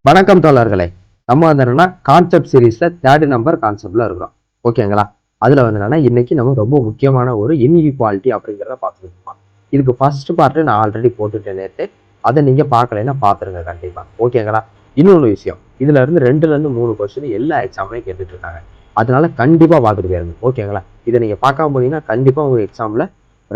வணக்கம் தோழர்களே. நம்ம வந்து என்னன்னா கான்செப்ட் சீரீஸ்ல தேர்ட் நம்பர் கான்செப்ட்ல இருக்கிறோம். ஓகேங்களா? அதுல வந்து என்னன்னா இன்னைக்கு நம்ம ரொம்ப முக்கியமான ஒரு இன்இக்வாலிட்டி அப்படிங்கிறத பார்த்துட்டு இருக்கோம். இதுக்கு ஃபர்ஸ்ட் பார்ட் நான் ஆல்ரெடி போட்டுட்டேன் நேற்று. அதை நீங்க பார்க்கலைன்னா பார்த்துருங்க கண்டிப்பா. ஓகேங்களா? இன்னொன்று விஷயம், இதுல இருந்து 2ல இருந்து 3 கொஸ்டின் எல்லா எக்ஸாம்லையும் கேட்டுட்டு இருக்காங்க. அதனால கண்டிப்பா பார்த்துட்டு போயிருங்க. ஓகேங்களா? இதை நீங்க பார்க்காம போனீங்கன்னா கண்டிப்பா உங்க எக்ஸாம்ல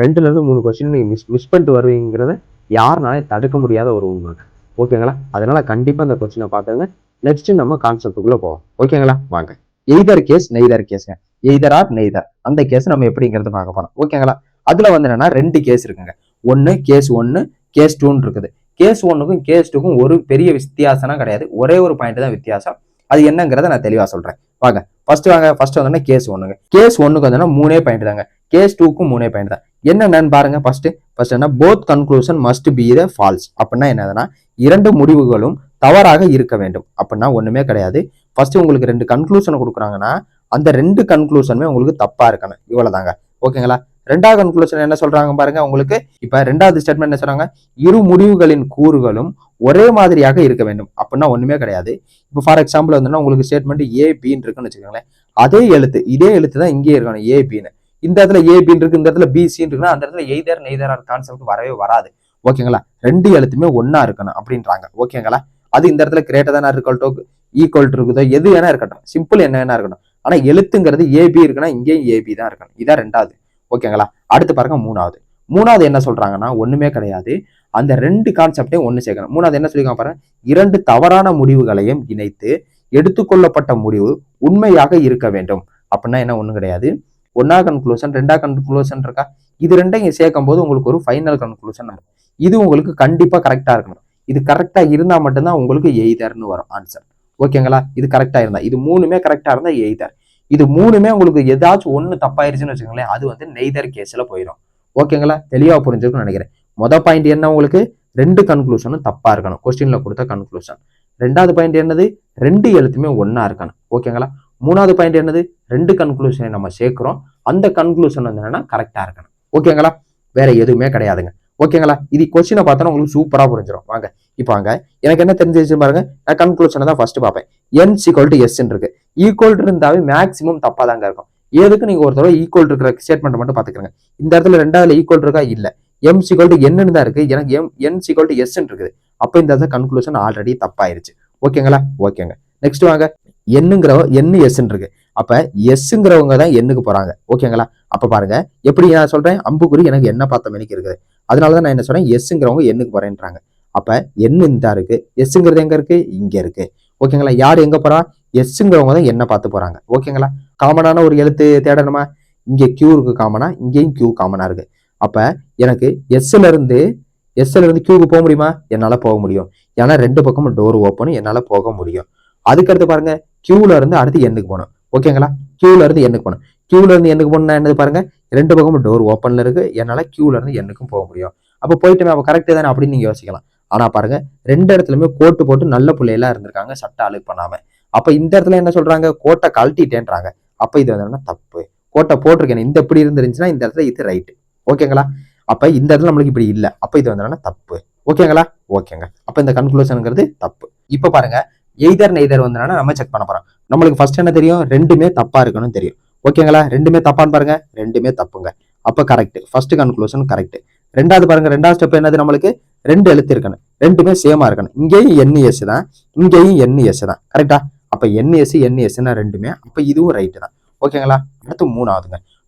2ல இருந்து 3 கொஸ்டின் நீங்க மிஸ் பண்ணிட்டு வருவீங்கிறத யாருனாலே தடுக்க முடியாத ஒரு உண்மை. ஓகேங்களா? அதனால கண்டிப்பா இந்த கொஸ்டினை பார்த்துங்க. நெக்ஸ்ட் நம்ம கான்செப்டுக்குள்ள போவோம். ஓகேங்களா? வாங்க. எய்தர் கேஸ் நெய்தர் கேஸ்ங்க. எய்தர் ஆர் நெய்தர் அந்த கேஸ் நம்ம எப்படிங்கிறது பார்க்க போறோம். ஓகேங்களா? அதுல வந்து என்னன்னா 2 கேஸ் இருக்குங்க. ஒன்னு கேஸ் 1 கேஸ் 2 இருக்குது. கேஸ் 1க்கும் கேஸ் 2க்கும் ஒரு பெரிய வித்தியாசம்னா கிடையாது. ஒரே ஒரு பாயிண்ட் தான் வித்தியாசம். அது என்னங்கிறத நான் தெளிவா சொல்றேன். வாங்க ஃபர்ஸ்ட் வந்து கேஸ் 1ங்க. கேஸ் 1க்கு வந்து 3 பாயிண்ட் தாங்க. கேஸ் 2க்கும் 3 பாயிண்ட் தான். என்னன்னு பாருங்க. ஃபர்ஸ்ட் என்ன both conclusion must be the false. அப்படின்னா என்னதுன்னா 2 முடிவுகளும் தவறாக இருக்க வேண்டும். அப்படின்னா ஒண்ணுமே கிடையாது. ஃபர்ஸ்ட் உங்களுக்கு 2 கன்க்ளூஷன் கொடுக்குறாங்கன்னா அந்த 2 கன்க்ளூஷனுமே உங்களுக்கு தப்பா இருக்கணும். இவ்வளவுதாங்க. ஓகேங்களா? 2வது கன்க்ளூஷன் என்ன சொல்றாங்க பாருங்க. உங்களுக்கு இப்ப 2வது ஸ்டேட்மெண்ட் என்ன சொல்றாங்க, இரு முடிவுகளின் கூறுகளும் ஒரே மாதிரியாக இருக்க வேண்டும். அப்படின்னா ஒண்ணுமே கிடையாது. இப்போ ஃபார் எக்ஸாம்பிள் வந்து உங்களுக்கு ஸ்டேட்மெண்ட் ஏ பின்னு இருக்குன்னு வச்சுக்கோங்களேன். அதே எழுத்து இதே எழுத்து தான் இங்கே இருக்கணும். ஏ பின்னு இந்த இடத்துல ஏ பின்னு இருக்கு, இந்த இடத்துல பி சின்னு இருக்குன்னா அந்த இடத்துல எய்தர் நெய்தர் கான்செப்ட் வரவே வராது. ஓகேங்களா? 2 எழுத்துமே ஒன்னா இருக்கணும் அப்படின்றாங்க. ஓகேங்களா? அது இந்த இடத்துல கிரேட்டர் தான் ஈக்குவல் இருக்குதோ எது வேணா இருக்கட்டும், சிம்பிள் என்ன வேணா இருக்கட்டும். ஆனா எழுத்துங்கிறது ஏபி இருக்குன்னா இங்கேயும் ஏபி தான் இருக்கணும். இதான் 2வது. ஓகேங்களா? அடுத்து பாருங்க 3வது என்ன சொல்றாங்கன்னா ஒண்ணுமே கிடையாது. அந்த 2 கான்செப்டையும் ஒண்ணு சேர்க்கணும். 3வது என்ன சொல்லிருக்காங்க பாருங்க, 2 தவறான முடிவுகளையும் இணைத்து எடுத்துக்கொள்ளப்பட்ட முடிவு உண்மையாக இருக்க வேண்டும். அப்படின்னா என்ன ஒண்ணும் கிடையாது. 1வது கன்க்ளூஷன் 2வது கன்க்ளூஷன் இருக்கா, இது 2யும் சேர்க்கும் போது உங்களுக்கு ஒரு ஃபைனல் கன்க்ளூஷன். இது உங்களுக்கு கண்டிப்பா கரெக்டா இருக்கணும். இது கரெக்டா இருந்தா மட்டும்தான் உங்களுக்கு எய்தர்னு வரும் ஆன்சர். ஓகேங்களா? இது கரெக்டா இருந்தா, இது 3மே கரெக்டா இருந்தா எய்தர். இது 3மே உங்களுக்கு ஏதாச்சும் ஒண்ணு தப்பாயிருச்சுன்னு வச்சுக்கோங்களேன், அது வந்து நெய்தர் கேஸ்ல போயிடும். ஓகேங்களா? தெளிவா புரிஞ்சிருக்கும்னு நினைக்கிறேன். பாயிண்ட் என்ன, உங்களுக்கு 2 கன்க்ளூஷனும் தப்பா இருக்கணும். கொஸ்டின்ல கொடுத்த கன்க்ளூஷன். 2வது பாயிண்ட் என்னது, 2 எழுத்துமே ஒன்னா இருக்கணும். ஓகேங்களா? 3வது பாயிண்ட் என்னது, 2 கன்க்ளூஷனை நம்ம சேர்க்கிறோம், அந்த கன்க்ளூஷன் வந்து என்னன்னா கரெக்டா இருக்கணும். ஓகேங்களா? வேற எதுவுமே கிடையாதுங்க. ஓகேங்களா? இது கொஸ்டினை பார்த்தோன்னா உங்களுக்கு சூப்பரா புரிஞ்சிடும். வாங்க இப்போ வாங்க, எனக்கு என்ன தெரிஞ்சிச்சு பாருங்க. நான் கன்க்ளூஷனை தான் ஃபர்ஸ்ட் பார்ப்பேன். n = s இருக்கு. ஈக்குவல் இருந்தாவே மேக்சிமம் தப்பா தாங்க இருக்கும். எதுக்கு நீங்க ஒரு தடவை ஈக்குவல் இருக்கிற ஸ்டேட்மெண்ட் மட்டும் பாத்துக்கிறேங்க. இந்த இடத்துல 2வது ஈக்குவல் இருக்கா இல்ல, m = n தான் இருக்கு, எனக்கு n = s இருக்குது. அப்ப இந்த இடத்துல கன்க்ளூஷன் ஆல்ரெடி தப்பாயிருச்சு. ஓகேங்களா? ஓகேங்க. நெக்ஸ்ட் வாங்க, n s இருக்கு. அப்ப எஸ்ங்கிறவங்க தான் எண்ணுக்கு போறாங்க. ஓகேங்களா? அப்ப பாருங்க எப்படி நான் சொல்றேன், அம்புக்குறி எனக்கு என்ன பார்த்த மணிக்கு இருக்குது. அதனாலதான் நான் என்ன சொல்றேன், எஸ்ங்கிறவங்க எண்ணுக்கு போறேன்றாங்க. அப்ப என்ன இந்த இருக்கு, எஸ்ங்கிறது எங்க இருக்கு, இங்க இருக்கு. ஓகேங்களா? யார் எங்க போறா, எஸ்ங்கிறவங்க தான் என்ன பார்த்து போறாங்க. ஓகேங்களா? காமனான ஒரு எழுத்து தேடணுமா, இங்க கியூ இருக்கு காமனா, இங்கேயும் கியூ காமனா இருக்கு. அப்ப எனக்கு எஸ்ல இருந்து கியூக்கு போக முடியுமா, என்னால போக முடியும். ஏன்னா 2 பக்கமும் டோர் ஓப்பன், என்னால போக முடியும். அதுக்கடுத்து பாருங்க, கியூல இருந்து அடுத்து எண்ணுக்கு போகணும். ஓகேங்களா? கியூல இருந்து எண்ணுக்கு போகணும். கியூல இருந்து எண்ணுக்கு போகணும்னா என்னது பாருங்க, 2 பக்கமும் டோர் ஓப்பன்ல இருக்கு, என்னால கியூல இருந்து எண்ணுக்கும் போக முடியும். அப்ப போயிட்டு அப்ப கரெக்ட் தானே அப்படின்னு நீங்க யோசிக்கலாம். ஆனா பாருங்க, 2 இடத்துலயுமே கோட்டு போட்டு நல்ல பிள்ளையெல்லாம் இருந்திருக்காங்க, சட்டை அழுக்கு பண்ணாம. அப்ப இந்த இடத்துல என்ன சொல்றாங்க, கோட்டை கழட்டிட்டேன்றாங்க. அப்ப இது வந்து தப்பு. கோட்டை போட்டிருக்கேன், இந்த இப்படி இருந்துருந்துச்சுன்னா இந்த இடத்துல இது ரைட்டு. ஓகேங்களா? அப்ப இந்த இடத்துல நம்மளுக்கு இப்படி இல்ல, அப்ப இது வந்து தப்பு. ஓகேங்களா? ஓகேங்க. அப்ப இந்த கன்க்ளூஷன்ங்கிறது தப்பு. இப்ப பாருங்க, எய்தர் நெய்தர் வந்து நம்ம செக் பண்ண போறோம். நம்மளுக்கு ஃபர்ஸ்ட் என்ன தெரியும், 2மே தப்பா இருக்கணும் தெரியும். ஓகேங்களா? 2மே தப்பான்னு பாருங்க, 2மே தப்புங்க. அப்ப கரெக்ட், ஃபர்ஸ்ட் கன்க்ளூஷன் கரெக்ட். 2வது பாருங்க, 2வது ஸ்டெப் என்னது, நம்மளுக்கு 2 எழுத்து இருக்கணும், 2மே சேமா இருக்கணும். இங்கேயும் NS தான், இங்கேயும் NS தான். கரெக்டா? அப்ப NS 2மே, அப்ப இதுவும் ரைட்டு தான். ஓகேங்களா? அடுத்து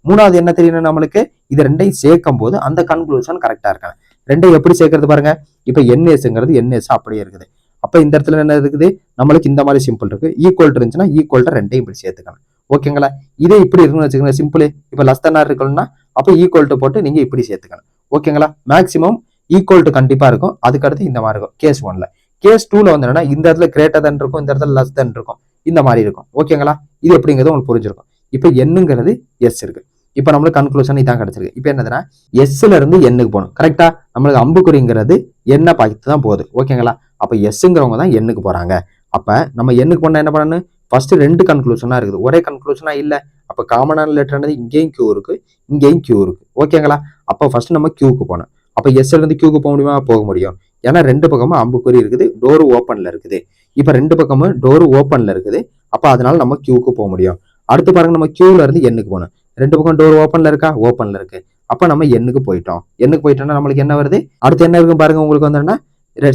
3வது என்ன தெரியணும் நம்மளுக்கு, இது 2யும் சேர்க்கும் போது அந்த கன்க்ளூஷன் கரெக்டா இருக்கணும். 2யும் எப்படி சேர்க்கறது பாருங்க. இப்ப NSங்கிறது NS அப்படியே இருக்குது. அப்ப இந்த இடத்துல என்ன இருக்குது, நம்மளுக்கு இந்த மாதிரி சிம்பிள் இருக்கு. ஈக்குவல் இருந்துச்சுன்னா ஈக்குவல் 2யும் இப்படி சேர்த்துக்கணும். ஓகேங்களா? இதே இப்படி இருக்குன்னு வச்சுக்கோங்க, சிம்பிள். இப்ப லெஸ் தென் ஆர் இருக்கணும்னா அப்ப ஈக்குவல் போட்டு நீங்க இப்படி சேர்த்துக்கணும். ஓகேங்களா? மேக்சிமம் ஈக்குவல் கண்டிப்பா இருக்கும். அதுக்கு அடுத்து இந்த மாதிரி இருக்கும் கேஸ் 1ல. கேஸ் 2ல வந்து என்னன்னா இந்த இடத்துல கிரேட்டர் தன் இருக்கும், இந்த இடத்துல லெஸ் தென் இருக்கும், இந்த மாதிரி இருக்கும். ஓகேங்களா? இது எப்படிங்கிறது உங்களுக்கு புரிஞ்சிருக்கும். இப்ப என்னங்கிறது எஸ் இருக்கு. இப்ப நம்மளுக்கு கன்க்ளூஷன் இதான் கிடைச்சிருக்கு. இப்ப என்னதுன்னா எஸ்ல இருந்து எண்ணுக்கு போகணும். கரெக்டா? நம்மளுக்கு அம்புக்குறிங்கிறது என்ன பார்த்து தான் போகுது. ஓகேங்களா? அப்ப எஸ்ங்கிறவங்க தான் எண்ணுக்கு போறாங்க. அப்ப நம்ம எண்ணுக்கு போனா என்ன பண்ணணும், ஃபர்ஸ்ட் 2 கன்க்ளூஷனா இருக்குது, ஒரே கன்க்ளூஷனா இல்ல. அப்ப காமனான லெட்டர் என்னது, இங்கேயும் கியூ இருக்கு, இங்கேயும் கியூ இருக்கு. ஓகேங்களா? அப்ப ஃபர்ஸ்ட் நம்ம கியூக்கு போகணும். அப்ப எஸ்ல இருந்து கியூக்கு போக முடியுமா, போக முடியும். ஏன்னா 2 பக்கமும் அம்புக்குறி இருக்குது, டோர் ஓப்பன்ல இருக்குது. இப்ப ரெண்டு பக்கமும் டோர் ஓப்பன்ல இருக்குது. அப்ப அதனால நம்ம கியூக்கு போக முடியும். அடுத்து பாருங்க, நம்ம கியூல இருந்து எண்ணுக்கு போகணும். ரெண்டு பக்கம் டோர் ஓப்பன்ல இருக்கா? ஓப்பன்ல இருக்கு. அப்ப நம்ம எண்ணுக்கு போயிட்டோம். எண்ணுக்கு போயிட்டோம்னா நம்மளுக்கு என்ன வருது? அடுத்து என்ன இருக்கும் பாருங்க, உங்களுக்கு வந்து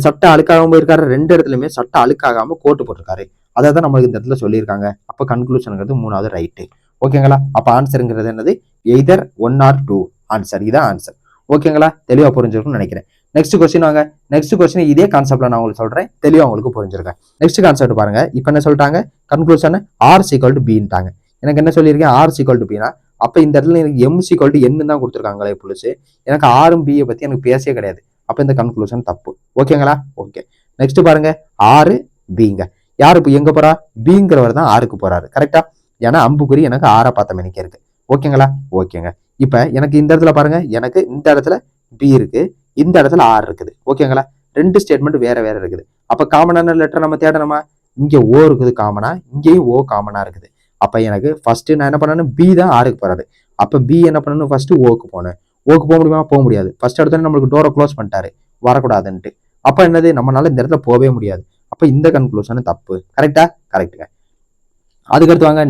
சட்டை அழுக்காகாம போயிருக்காரு. ரெண்டு இடத்துலயுமே சட்டை அழுக்காகாம கோட்டு போட்டிருக்காரு. அதை தான் நம்மளுக்கு இந்த இடத்துல சொல்லியிருக்காங்க. அப்ப கன்க்ளூஷனுங்கிறது மூணாவது ரைட்டு. ஓகேங்களா? அப்ப ஆன்சருங்கிறது என்னது? Either 1 or 2 answer. இதான் ஆன்சர். ஓகேங்களா? தெளிவா புரிஞ்சிருக்கும்னு நினைக்கிறேன். நெக்ஸ்ட் கொஸ்டின் வாங்க. நெக்ஸ்ட் கொஸ்டின் இதே கான்செப்ட்ல நான் உங்களுக்கு சொல்றேன், தெளிவா உங்களுக்கு புரிஞ்சிருக்கேன். நெக்ஸ்ட் கான்செப்ட் பாருங்க. இப்ப என்ன சொல்லிட்டாங்க? கன்க்ளூஷன் ஆர் ஈக்குவல் டு பின்ட்டாங்க. எனக்கு என்ன சொல்லியிருக்கேன்? ஆர் ஈக்குவல் டு பினா, அப்ப இந்த இடத்துல எனக்கு எம் ஈக்குவல் டு என்னு தான் கொடுத்துருக்காங்களே புதுசு. எனக்கு ஆரும் பியை பத்தி எனக்கு பேசவே கிடையாது. அப்ப இந்த கன்க்ளூஷன் தப்பு. ஓகேங்களா? ஓகே. நெக்ஸ்ட் பாருங்க, ஆறு பிங்க. யாரு இப்ப எங்க போறா? பிங்கிறவர் தான் ஆறுக்கு போறாரு. கரெக்டா? ஏன்னா அம்புக்குறி எனக்கு ஆறா பார்த்த மணிக்கு இருக்கு. ஓகேங்களா? ஓகேங்க. இப்ப எனக்கு இந்த இடத்துல பாருங்க, எனக்கு இந்த இடத்துல பி இருக்கு, இந்த இடத்துல ஆர் இருக்குது. ஓகேங்களா? ரெண்டு ஸ்டேட்மெண்ட் வேற வேற இருக்குது. அப்ப காமனான லெட்டர் நம்ம தேடணுமா? இங்க ஓ இருக்குது காமனா, இங்கேயும் ஓ காமனா இருக்குது. அப்ப எனக்கு ஃபர்ஸ்ட் நான் என்ன பண்ணணும்? பி தான் ஆறுக்கு போறாரு. அப்ப பி என்ன பண்ணணும்? ஃபர்ஸ்ட் ஓக்கு போனேன். ஓக்கு போக முடியுமா? போக முடியாது. ஃபர்ஸ்ட் எடுத்தோன்னே நம்மளுக்கு டோரை க்ளோஸ் பண்ணிட்டாரு, வரக்கூடாதுன்ட்டு. அப்ப என்னது? நம்மளால இந்த இடத்துல போகவே முடியாது. அப்ப இந்த கன்க்ளூஷன் தப்பு. கரெக்டா? கரெக்டுங்க. அதுக்கடுத்து வாங்க,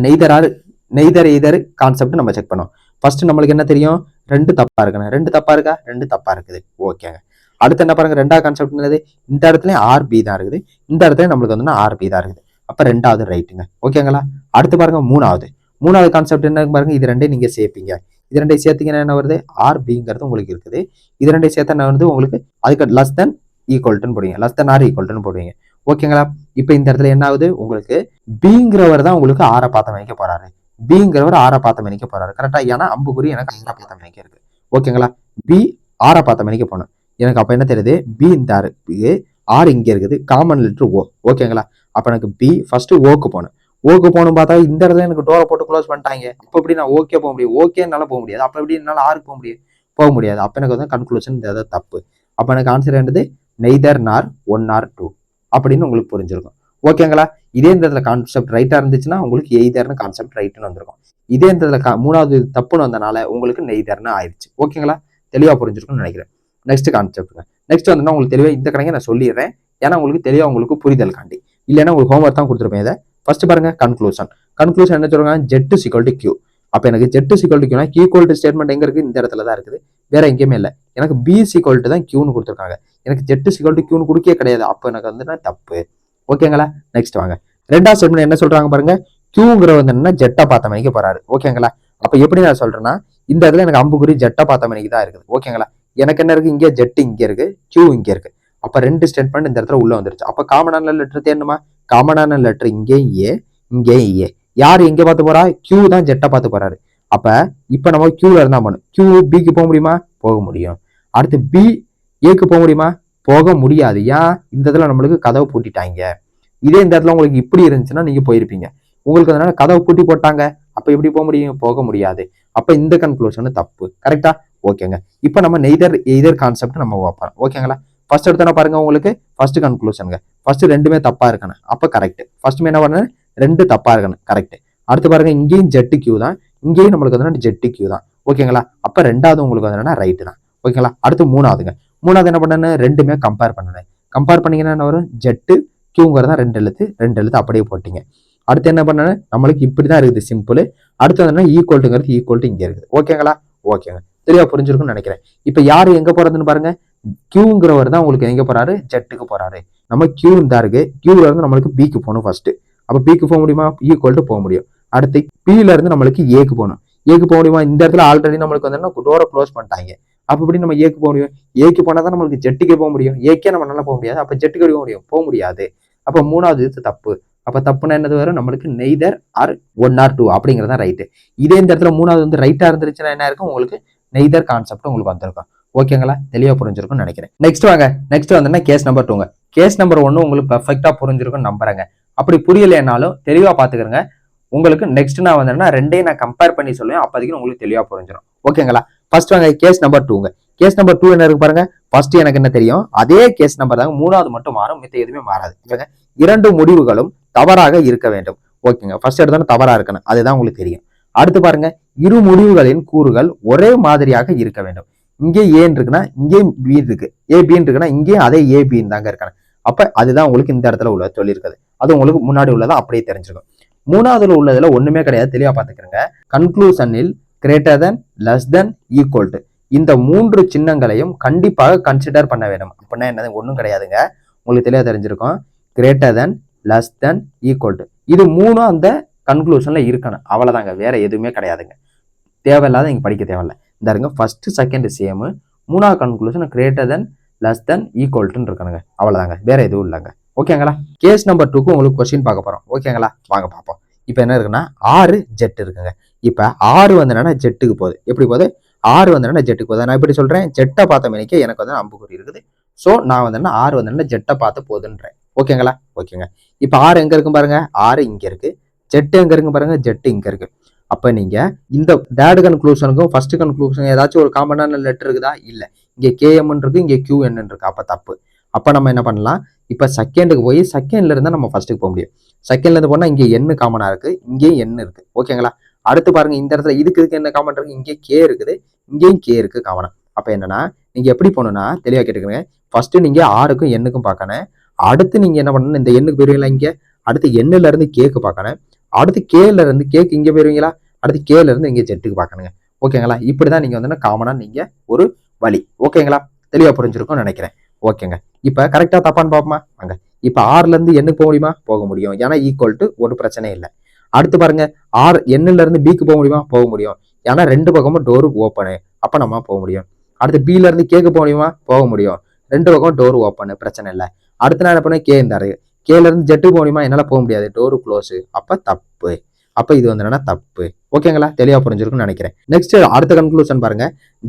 நெய்தர் எய்தர் கான்செப்ட் நம்ம செக் பண்ணோம். ஃபர்ஸ்ட் நம்மளுக்கு என்ன தெரியும்? ரெண்டு தப்பா இருக்கணும். ரெண்டு தப்பா இருக்கா? ரெண்டு தப்பா இருக்குது. ஓகேங்க. அடுத்து என்ன பாருங்க, ரெண்டாவது கான்செப்ட் என்னது? இந்த இடத்துலயும் ஆர் பி தான் இருக்குது, இந்த இடத்துல நம்மளுக்கு வந்து ஆர் பி தான் இருக்குது. அப்ப ரெண்டாவது ரைட்டுங்க. ஓகேங்களா? அடுத்து பாருங்க, மூணாவது கான்செப்ட் என்ன பாருங்க, இது ரெண்டையும் நீங்க சேர்ப்பீங்க. இது ரெண்டையும் சேர்த்தீங்கன்னா என்ன வருது? ஆர் பிங்கிறது உங்களுக்கு இருக்குது. இது ரெண்டையும் சேர்த்தா என்ன வருது உங்களுக்கு? அதுக்கு லெஸ் தென் ஈக்குவல்ட்டுன்னு போடுவீங்க, லெஸ் தென் ஆர் ஈக்குவல்ட்டுன்னு போடுவீங்க. ஓகேங்களா? இப்ப இந்த இடத்துல என்ன ஆகுது உங்களுக்கு? பிங்கிறவர் தான் உங்களுக்கு ஆரை பார்த்த மணிக்க போறாரு. பிங்கிறவர் ஆரை பார்த்த மணிக்க போறாரு. கரெக்டா? ஏன்னா அம்புக்குறி எனக்கு ஆரை பார்த்த மணிக்க இருக்கு. ஓகேங்களா? பி ஆரை பார்த்த மணிக்க போனோம். எனக்கு அப்ப என்ன தெரியுது? பி இந்த ஆறு இங்க இருக்குது, காமன் லெட்டர் ஓ. ஓகேங்களா? அப்ப எனக்கு பி ஃபர்ஸ்ட் ஓக்கு போனேன். ஓக்கு போகணும் பார்த்தா இந்த இடத்துல எனக்கு டோரை போட்டு க்ளோஸ் பண்ணிட்டாங்க. அப்ப எப்படி நான் ஓகே போக முடியும்? ஓகே என்னால போக முடியாது. அப்ப எப்படி என்னால ஆருக்கு போக முடியும்? போக முடியாது. அப்ப எனக்கு வந்து கன்க்ளூஷன் இந்த தப்பு. அப்ப எனக்கு ஆன்சர் என்னது? நெய்தர் நார் 1 or 2 அப்படின்னு உங்களுக்கு புரிஞ்சிருக்கும். ஓகேங்களா? இதே இந்த இடத்துல கான்செப்ட் ரைட்டா இருந்துச்சுன்னா உங்களுக்கு எய்தர்னு கான்செப்ட் ரைட்டுன்னு வந்திருக்கும். இதே இந்த இடத்துல மூணாவது தப்புன்னு வந்தனால உங்களுக்கு நெய்தர்னு ஆயிடுச்சு. ஓகேங்களா? தெளிவா புரிஞ்சிருக்கும்னு நினைக்கிறேன். Next concept. நெக்ஸ்ட் வந்து உங்களுக்கு தெளிவா இந்த கணக்கை நான் சொல்லிடுறேன், ஏன்னா உங்களுக்கு தெளிவா உங்களுக்கு புரிதல் காண்டி. இல்லைன்னா உங்களுக்கு ஹோம்ஒர்க் தான் கொடுத்துருப்பேன். இதை ஃபர்ஸ்ட் பாருங்க, கன்க்ளூஷன் என்ன சொல்றாங்க? Z equal to Q. அப்ப எனக்கு ஜெட் ஈக்குவல் டு கியூனா ஈக்குவல் டு ஸ்டேட்மெண்ட் எங்க இருக்கு? இந்த இடத்துல தான் இருக்குது, வேற எங்கேயுமே இல்லை. எனக்கு பி ஈக்குவல் டு தான் கியூன்னு கொடுத்துருக்காங்க. எனக்கு ஜெட் ஈக்குவல் டு கியூன்னு கொடுக்கவே கிடையாது. அப்ப எனக்கு வந்து தப்பு. ஓகேங்களா? நெக்ஸ்ட் வாங்க, ரெண்டாவது ஸ்டேட்மெண்ட் என்ன சொல்றாங்க பாருங்க. கியூங்கிற வந்து என்ன? ஜெட்டா பார்த்த மணிக்கு போறாரு. ஓகேங்களா? அப்ப எப்படி நான் சொல்றேன்னா, இந்த இடத்துல எனக்கு அம்புக்குறி ஜெட்டா பார்த்த மணிக்கு தான் இருக்குது. ஓகேங்களா? எனக்கு என்ன இருக்கு? இங்க ஜெட் இங்க இருக்கு, கியூ இங்க இருக்கு. அப்ப ரெண்டு ஸ்டேட்மெண்ட் இந்த இடத்துல உள்ள வந்துருச்சு. அப்ப காமனான லெட்டர் தேடணுமா? காமனான லெட்டர் இங்கேயும் ஏ, இங்கேயும் ஏ. யாரு எங்க பார்த்து போறா? கியூ தான் ஜெட்டா பார்த்து போறாரு. அப்ப இப்ப நம்ம கியூல இருந்தா பண்ணும். கியூ பிக்கு போக முடியுமா? போக முடியும். அடுத்து பி ஏக்கு போக முடியுமா? போக முடியாது. ஏன்? இந்த இடத்துல நம்மளுக்கு கதவை பூட்டிட்டாங்க. இதே இந்த இடத்துல உங்களுக்கு இப்படி இருந்துச்சுன்னா நீங்க போயிருப்பீங்க. உங்களுக்கு அதனால கதவை பூட்டி போட்டாங்க. அப்ப எப்படி போக முடியும்? போக முடியாது. அப்ப இந்த கன்க்ளூஷன் தப்பு. கரெக்டா? ஓகேங்க. இப்ப நம்ம எய்தர் கான்செப்ட் நம்ம வைப்போம். ஓகேங்களா? ஃபர்ஸ்ட் எடுத்தோன்னா பாருங்க, உங்களுக்கு ஃபர்ஸ்ட் கன்க்ளூஷனுங்க. ஃபர்ஸ்ட் ரெண்டுமே தப்பா இருக்கணும். அப்ப கரெக்ட். ஃபர்ஸ்ட் என்ன பண்ண? ரெண்டு தப்பா இருக்கணும். கரெக்ட். அடுத்து பாருங்க, இங்கேயும் ஜெட்டு கியூ தான், இங்கேயும் நம்மளுக்கு வந்து ஜெட்டு கியூ தான். ஓகேங்களா? அப்ப ரெண்டாவது உங்களுக்கு வந்து ரைட்டு தான். ஓகேங்களா? அடுத்து மூணாவது என்ன பண்ணணும்? ரெண்டுமே கம்பேர் பண்ணணும். கம்பேர் பண்ணீங்கன்னா என்ன வரும்? ஜெட்டு கியூங்கிறதா ரெண்டு எழுத்து அப்படியே போட்டீங்க. அடுத்து என்ன பண்ணணும்? நம்மளுக்கு இப்படிதான் இருக்குது, சிம்பிள். அடுத்து வந்து ஈக்குவல்ட்டுங்கிறது ஈக்குவல் டு இங்க இருக்குது. ஓகேங்களா? ஓகேங்க. தெளிவா புரிஞ்சிருக்கும்னு நினைக்கிறேன். இப்ப யாரு எங்க போறதுன்னு பாருங்க. கியூங்கிறவர் தான் உங்களுக்கு எங்க போறாரு? ஜெட்டுக்கு போறாரு. நம்ம கியூ தான் இருக்கு, கியூல இருந்து நம்மளுக்கு பிக்கு போகணும் ஃபர்ஸ்ட். அப்ப பிக்கு போக முடியுமா? ஈக்குவல் டு போக முடியும். அடுத்து பில இருந்து நம்மளுக்கு ஏக்கு போகணும். ஏக்கு போக முடியுமா? இந்த இடத்துல ஆல்ரெடி நம்மளுக்கு வந்து டோரை க்ளோஸ் பண்ணிட்டாங்க. அப்ப எப்படி நம்ம ஏக்கு போக முடியும்? ஏக்கு போனா தான் நம்மளுக்கு ஜெட்டுக்கே போக முடியும். ஏக்கே நம்ம நல்லா போக முடியாது. அப்ப ஜெட்டுக்கு போக முடியும்? போக முடியாது. அப்ப மூணாவது இது தப்பு. அப்ப தப்புனா என்னது வரும்? நம்மளுக்கு நெய்தர் ஆர் 1 or 2 அப்படிங்கிறதா ரைட்டு. இதே இந்த இடத்துல மூணாவது வந்து ரைட்டா இருந்துச்சுன்னா என்ன இருக்கும்? உங்களுக்கு நெய்தர் கான்செப்ட் உங்களுக்கு வந்திருக்கும். ஓகேங்களா? தெளிவா புரிஞ்சிருக்கும்னு நினைக்கிறேன். நெக்ஸ்ட் வாங்க. நெக்ஸ்ட் வந்து கேஸ் நம்பர் 2ங்க. கேஸ் நம்பர் 1 உங்களுக்கு பெர்ஃபெக்டா புரிஞ்சிருக்கும் நம்புறேங்க. அப்படி புரியலைனாலும் தெளிவா பாத்துக்கிறேங்க. உங்களுக்கு நெக்ஸ்ட் நான் வந்து ரெண்டையும் நான் கம்பேர் பண்ணி சொல்லுவேன். அப்போதைக்கு உங்களுக்கு தெளிவா புரிஞ்சிடும். ஓகேங்களா? ஃபர்ஸ்ட் வாங்க, கேஸ் நம்பர் 2ங்க. கேஸ் நம்பர் 2 என்ன இருக்கு பாருங்க. ஃபர்ஸ்ட் எனக்கு என்ன தெரியும்? அதே கேஸ் நம்பர் தாங்க, மூணாவது மட்டும் மாறும், மித்த எதுவுமே மாறாது. இரண்டு முடிவுகளும் தவறாக இருக்க வேண்டும். ஓகேங்க. ஃபர்ஸ்ட் எடுத்தோன்னா தவறா இருக்கணும், அதுதான் உங்களுக்கு தெரியும். அடுத்து பாருங்க, இரு முடிவுகளின் கூறுகள் ஒரே மாதிரியாக இருக்க வேண்டும். இங்கே ஏன் இருக்குன்னா இங்கேயும் பி இருக்கு, ஏ பின்னு இருக்குன்னா இங்கேயும் அதே ஏ பின்னு தாங்க இருக்கணும். அப்ப அதுதான் உங்களுக்கு இந்த இடத்துல உள்ள சொல்லியிருக்குது. அது உங்களுக்கு முன்னாடி உள்ளதா அப்படியே தெரிஞ்சிருக்கும். மூணாவதுல உள்ளதுல ஒண்ணுமே கிடையாது, தெளிவா பாத்துக்கிறேங்க. கன்க்ளூஷனில் greater than, less than, equal to இந்த 3 சின்னங்களையும் கண்டிப்பாக கன்சிடர் பண்ண வேணும். அப்படின்னா என்னது? ஒன்றும் கிடையாதுங்க, உங்களுக்கு தெளிவா தெரிஞ்சிருக்கும். Greater than, less than, equal to இது 3 அந்த கன்க்ளூஷன்ல இருக்கணும், அவ்வளவுதாங்க, வேற எதுவுமே கிடையாதுங்க. தேவையில்லாத நீங்க படிக்க தேவையில்ல. இந்த இருங்க, ஃபர்ஸ்ட் செகண்ட் சேம், மூணாவது conclusion greater than, less than, equal to இருக்கணுங்க, அவ்வளவுதாங்க, வேற எதுவும் இல்லைங்க. ஓகேங்களா? கேஸ் நம்பர் 2க்கு உங்களுக்கு கொஸ்டின் பார்க்க போறோம். ஓகேங்களா? வாங்க பார்ப்போம். இப்போ என்ன இருக்குன்னா 6 ஜெட் இருக்குங்க. இப்போ 6 வந்து என்னன்னா ஜெட்டுக்கு போகுது. எப்படி போகுது? 6 வந்து என்ன ஜெட்டுக்கு போகுது. நான் எப்படி சொல்றேன்? ஜெட்டை பார்த்த மணிக்கு எனக்கு வந்து அம்புக்குறி இருக்குது. ஸோ நான் வந்து என்ன 6 வந்து என்ன ஜெட்டை பார்த்து போகுதுன்றேன். ஓகேங்களா? ஓகேங்க. இப்போ 6 எங்க இருக்கு பாருங்க, 6 இங்க இருக்கு. ஜெட் எங்க இருக்கு பாருங்க, ஜெட் இங்க இருக்கு. அப்ப நீங்க இந்த தேர்ட் கன்க்ளூஷனுக்கும் ஃபர்ஸ்ட் கன்க்ளூஷன் ஏதாச்சும் ஒரு காமனான லெட்டர் இருக்குதா? இல்ல. இங்க கேஎம் இருக்கு, இங்க QN இருக்கு. அப்ப தப்பு. அப்ப நம்ம என்ன பண்ணலாம்? இப்ப செகண்டுக்கு போய் செகண்ட்ல இருந்தா நம்ம ஃபர்ஸ்ட்டுக்கு போக முடியும். செகண்ட்ல இருந்து போனா இங்க N காமனா இருக்கு, இங்கேயும் N இருக்கு. ஓகேங்களா? அடுத்து பாருங்க, இந்த இடத்துல இதுக்கு என்ன காமன் இருக்கு? இங்கே K இருக்குது, இங்கேயும் K இருக்கு காமனா. அப்ப என்னன்னா நீங்க எப்படி போகணும்னா தெளிவா கேட்டுக்கோங்க. ஃபர்ஸ்ட் நீங்க ஆருக்கும் எண்ணுக்கும் பார்க்கணும். அடுத்து நீங்க என்ன பண்ணணும்? இந்த எண்ணுக்கு போயிருவீங்களா? இங்க அடுத்து எண்ணுல இருந்து கேக்கு பார்க்கணும். அடுத்து கேல இருந்து கேக்கு இங்க போயிருவீங்களா? அடுத்து கேல இருந்து இங்க ஜெட்டுக்கு பார்க்கணுங்க. ஓகேங்களா? இப்படிதான் நீங்க வந்து காமனா நீங்க ஒரு வழி. ஓகேங்களா? தெளிவா புரிஞ்சிருக்கும்னு நினைக்கிறேன். ஓகேங்க. இப்ப கரெக்டா தப்பான்னு பார்ப்போமா? வாங்க. இப்ப 6ல இருந்து எண்ணுக்கு போக முடியுமா? போக முடியும். ஏன்னா ஈக்குவல் டு ஒரு பிரச்சனை இல்லை. அடுத்து பாருங்க, எண்ணுல இருந்து பிக்கு போக முடியுமா? போக முடியும். ஏன்னா 2 பக்கமும் டோரு ஓப்பனு, அப்ப நம்ம போக முடியும். அடுத்து பில இருந்து கேக்கு போக முடியுமா? போக முடியும். 2 பக்கம் டோர் ஓப்பனு, பிரச்சனை இல்லை. அடுத்து நான் என்ன பண்ணேன்? கே இருந்தாரு. கேல இருந்து ஜெட்டுக்கு போக முடியுமா? என்னால போக முடியாது, டோரு க்ளோஸ். அப்ப தப்பு. அப்ப இது வந்து என்னன்னா தப்பு. ஓகேங்களா? தெளிவா புரிஞ்சிருக்கும்னு நினைக்கிறேன். நெக்ஸ்ட் அடுத்த கன்க்ளூஷன் பாருங்க,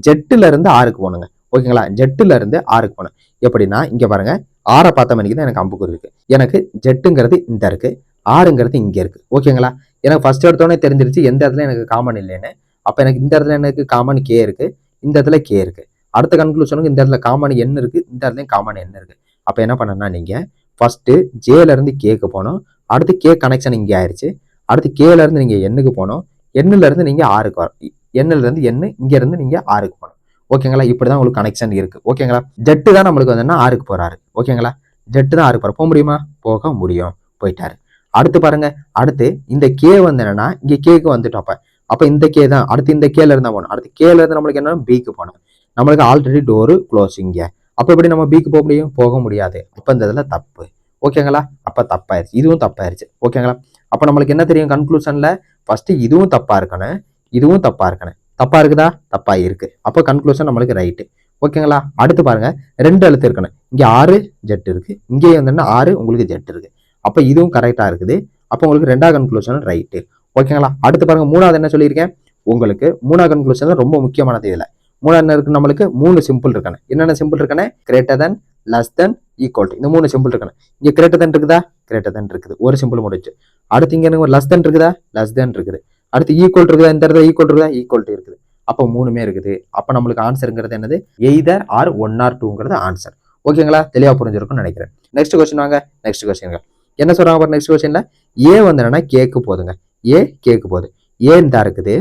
ஜெட்டுல இருந்து 6க்கு போகணுங்க. ஓகேங்களா? ஜெட்டுல இருந்து 6க்கு போகணும். எப்படின்னா இங்க பாருங்க, 6 பார்த்த மணிக்கு தான் எனக்கு அம்புக்குறி இருக்கு. எனக்கு ஜெட்டுங்கிறது இந்த இருக்கு, 6ங்கிறது இங்க இருக்கு. ஓகேங்களா? எனக்கு ஃபர்ஸ்ட் எடுத்தோடனே தெரிஞ்சிருச்சு எந்த இடத்துல எனக்கு காமன் இல்லைன்னு. அப்ப எனக்கு இந்த இடத்துல எனக்கு காமன் கே இருக்கு, இந்த இடத்துல கே இருக்கு. அடுத்த கன்க்ளூஷனுக்கு இந்த இடத்துல காமன் எண் இருக்கு, இந்த இடத்துலயும் காமன் எண் இருக்கு. அப்ப என்ன பண்ணணும்னா நீங்க ஃபர்ஸ்ட் ஜேல இருந்து கேக்கு போனோம். அடுத்து கே கனெக்ஷன் இங்கே ஆயிடுச்சு. அடுத்து கேல இருந்து நீங்க எண்ணுக்கு போனோம். எண்ணுல இருந்து நீங்க 6க்கு வரும். எண்ணுல இருந்து எண்ணு, இங்க இருந்து நீங்க 6க்கு போகணும். ஓகேங்களா? இப்படிதான் உங்களுக்கு கனெக்ஷன் இருக்கு. ஓகேங்களா? ஜெட்டு தான் நம்மளுக்கு வந்து 6க்கு போறாரு. ஓகேங்களா? ஜெட்டு தான் 6க்கு போற. போக முடியுமா? போக முடியும். போயிட்டாரு. அடுத்து பாருங்க, அடுத்து இந்த கே வந்து என்னன்னா இங்க கேக்கு வந்துட்டோம். அப்ப இந்த கே தான் அடுத்து இந்த கேல இருந்தா போகணும். அடுத்து கேல இருந்து நம்மளுக்கு என்ன? பிக்கு போகணும். நம்மளுக்கு ஆல்ரெடி டோரு க்ளோஸ் இங்க. அப்ப எப்படி நம்ம பிக்கு போக முடியும்? போக முடியாது. அப்ப இந்த இதுல தப்பு. ஓகேங்களா? அப்ப தப்பாயிருச்சு, இதுவும் தப்பாயிருச்சு. ஓகேங்களா? அப்ப நம்மளுக்கு என்ன தெரியும் கன்க்ளூஷன்ல? ஃபர்ஸ்ட் இதுவும் தப்பா இருக்கணும், இதுவும் தப்பா இருக்கணும். தப்பா இருக்குதா? தப்பா இருக்கு. அப்ப கன்க்ளூஷன் நம்மளுக்கு ரைட்டு. ஓகேங்களா? அடுத்து பாருங்க, 2 எழுத்து இருக்கணும். இங்க 6 ஜெட் இருக்கு, இங்கே வந்து 6 உங்களுக்கு ஜெட் இருக்கு. அப்ப இதுவும் கரெக்டா இருக்குது. அப்ப உங்களுக்கு 2வது கன்க்ளூஷன் ரைட்டு. ஓகேங்களா? அடுத்து பாருங்க, 3வது என்ன சொல்லியிருக்கேன் உங்களுக்கு? 3வது கன்க்ளூஷன் ரொம்ப முக்கியமானது. இதுல 3வது என்ன இருக்கு? நம்மளுக்கு 3 சிம்பிள் இருக்கணும். என்னென்ன சிம்பிள் இருக்கணும்? Greater than, less than, equal to இந்த 3 சிம்பிள் இருக்கணும். இங்க கிரேட்டர் தென் இருக்குதா? கிரேட்டர் தென் இருக்குது, ஒரு சிம்பிள் முடிச்சு. அடுத்து இங்க எனக்கு லெஸ் தென் இருக்குதா? லெஸ் தென் இருக்குது. அடுத்து ஈக்குவல் இருக்குதா? இந்த இடத்துல ஈக்குவல் இருக்குதா? ஈக்குவல் டு இருக்குது. அப்ப 3மே இருக்குது. அப்ப நம்மளுக்கு ஆன்சருங்கிறது என்னது? எய்தர் ஆர் 1 ஆர் 2ங்கிறது ஆன்சர். ஓகேங்களா? தெளிவா புரிஞ்சிருக்கும்னு நினைக்கிறேன். நெக்ஸ்ட் கொஸ்டின் வாங்க. நெக்ஸ்ட் கொஸ்டின் என்ன சொல்றாங்க பாருங்க. நெக்ஸ்ட் கொஸ்டின்ல ஏ வந்து என்னன்னா கேக்கு போகுதுங்க. ஏ கேக்கு போகுது. ஏ இந்த இருக்குது,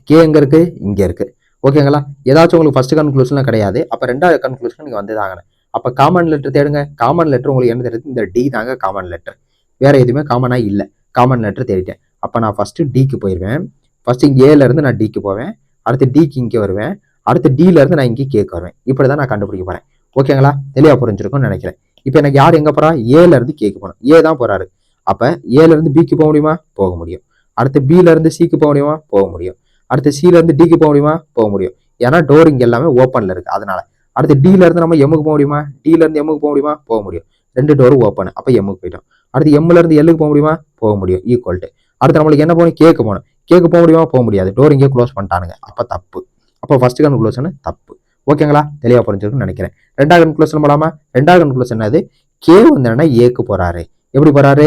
கே எங்க இருக்கு? இங்க இருக்கு. ஓகேங்களா? ஏதாச்சும் உங்களுக்கு ஃபர்ஸ்ட் கன்க்ளூஷன்ல கிடையாது. அப்ப 2வது கன்க்ளூஷன் நீங்க வந்து தாங்க. அப்ப காமன் லெட்டர் தேடுங்க. காமன் லெட்டர் உங்களுக்கு என்ன தெரியுது? இந்த டி தாங்க காமன் லெட்டர். வேற எதுவுமே காமனா இல்ல. காமன் லெட்டர் தேடிட்டேன். அப்ப நான் ஃபர்ஸ்ட் டிக்கு போயிருவேன். ஃபர்ஸ்ட் இங்க ஏல இருந்து நான் டிக்கு போவேன். அடுத்து டிக்கு இங்க வருவேன். அடுத்து டில இருந்து நான் இங்கே கேக்கு வருவேன். இப்படிதான் நான் கண்டுபிடிக்க போறேன். ஓகேங்களா? தெளிவா புரிஞ்சிருக்கும்னு நினைக்கிறேன். இப்ப எனக்கு யார் எங்க போறா? ஏல இருந்து கேக்கு போகணும். ஏ தான் போறாரு. அப்ப ஏல இருந்து பிக்கு போக முடியுமா? போக முடியும். அடுத்து பில இருந்து சிக்கு போக முடியுமா? போக முடியும். அடுத்து சில இருந்து டிக்கு போக முடியுமா? போக முடியும். ஏன்னா டோர் இங்க எல்லாமே ஓப்பன்ல இருக்கு, அதனால. அடுத்து டில இருந்து நம்ம எம்முக்கு போக முடியுமா? டில இருந்து எம்முக்கு போக முடியுமா? போக முடியும். 2 டோரும் ஓப்பன். அப்ப எம்முக்கு போயிட்டோம். அடுத்து எம்ல இருந்து எல்லுக்கு போக முடியுமா? போக முடியும். ஈக்குவல் டு அடுத்து நம்மளுக்கு என்ன போகணும்? கேக்கு போகணும். கேக்கு போக முடியுமா? போக முடியாது. டோர் இங்கே க்ளோஸ் பண்ணிட்டானுங்க. அப்ப தப்பு. அப்போ ஃபர்ஸ்ட் கன்க்ளூஷன் தப்பு. ஓகேங்களா? தெளிவா புரிஞ்சிருக்குன்னு நினைக்கிறேன். 2வது கன்க்ளூஷன் போலாமா? 2வது கன்க்ளூஷன் என்னது? கே வந்து என்னன்னா ஏக்கு போறாரு. எப்படி போறாரு?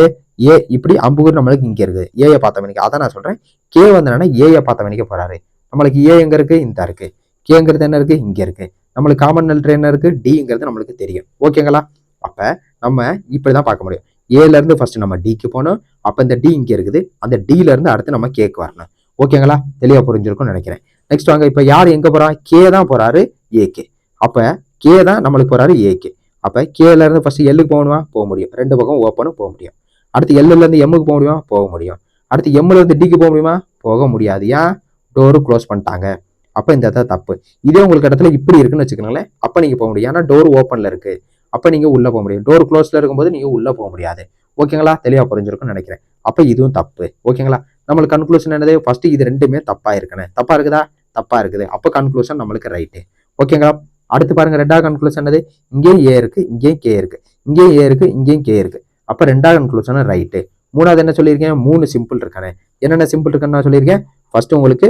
ஏ இப்படி அம்புகுறி நம்மளுக்கு இங்க இருக்கு, ஏய பார்த்த மணிக்கு. அதான் நான் சொல்றேன், கே வந்து என்னன்னா ஏய பார்த்த மணிக்கு போறாரு. நம்மளுக்கு ஏ எங்க இருக்கு? இந்த இருக்கு. கேங்கிறது என்ன இருக்கு? இங்க இருக்கு. நம்மளுக்கு காமன் லெட்டர் என்ன இருக்கு? டிங்கிறது நம்மளுக்கு தெரியும். ஓகேங்களா? அப்ப நம்ம இப்படிதான் பார்க்க முடியும். ஏல இருந்து ஃபர்ஸ்ட் நம்ம டிக்கு போகணும். அப்ப இந்த டி இங்க இருக்குது. அந்த டில இருந்து அடுத்து நம்ம கேக்கு வரணும். ஓகேங்களா? தெளிவா புரிஞ்சிருக்கும்னு நினைக்கிறேன். நெக்ஸ்ட் வாங்க. இப்ப யார் எங்க போறா? கே தான் போறாரு ஏகே. அப்ப கே தான் நம்மளுக்கு போறாரு ஏகே. அப்போ கேல இருந்து ஃபர்ஸ்ட் எல்லுக்கு போகணுமா, போக முடியும், ரெண்டு பக்கம் ஓப்பனும் போக முடியும். அடுத்து எல்லுல இருந்து எம்முக்கு போக முடியுமா, போக முடியும். அடுத்து எம்ல இருந்து டிக்கு போக முடியுமா, போக முடியாது. ஏன், டோரு க்ளோஸ் பண்ணிட்டாங்க. அப்போ இந்த இடத்துல தப்பு. இதே உங்களுக்கு இடத்துல இப்படி இருக்குன்னு வச்சுக்கோங்களேன், அப்போ நீங்க போக முடியும். ஏன்னா டோர் ஓப்பன்ல இருக்கு, அப்போ நீங்க உள்ள போக முடியும். டோர் க்ளோஸ்ல இருக்கும்போது நீங்க உள்ள போக முடியாது. ஓகேங்களா, தெளிவா புரிஞ்சிருக்கும்னு நினைக்கிறேன். அப்போ இதுவும் தப்பு. ஓகேங்களா, நம்மளுக்கு கன்க்ளூஷன் என்னது, ஃபர்ஸ்ட் இது ரெண்டுமே தப்பா இருக்கணும். தப்பா இருக்குதா, தப்பா இருக்குது. அப்போ கன்க்ளூஷன் நம்மளுக்கு ரைட்டு. ஓகேங்களா, அடுத்து பாருங்க, ரெண்டாவது கன்க்ளூஷன் என்னது, இங்கேயும் ஏ இருக்கு, இங்கேயும் கே இருக்கு, இங்கேயும் ஏ இருக்கு, இங்கேயும் கே இருக்கு. அப்போ ரெண்டாவது கன்க்ளூஷன் ரைட்டு. மூணாவது என்ன சொல்லியிருக்கேன், 3 சிம்பிள் இருக்கானே. என்னென்ன சிம்பிள் இருக்குன்னு நான் சொல்லியிருக்கேன். ஃபர்ஸ்ட் உங்களுக்கு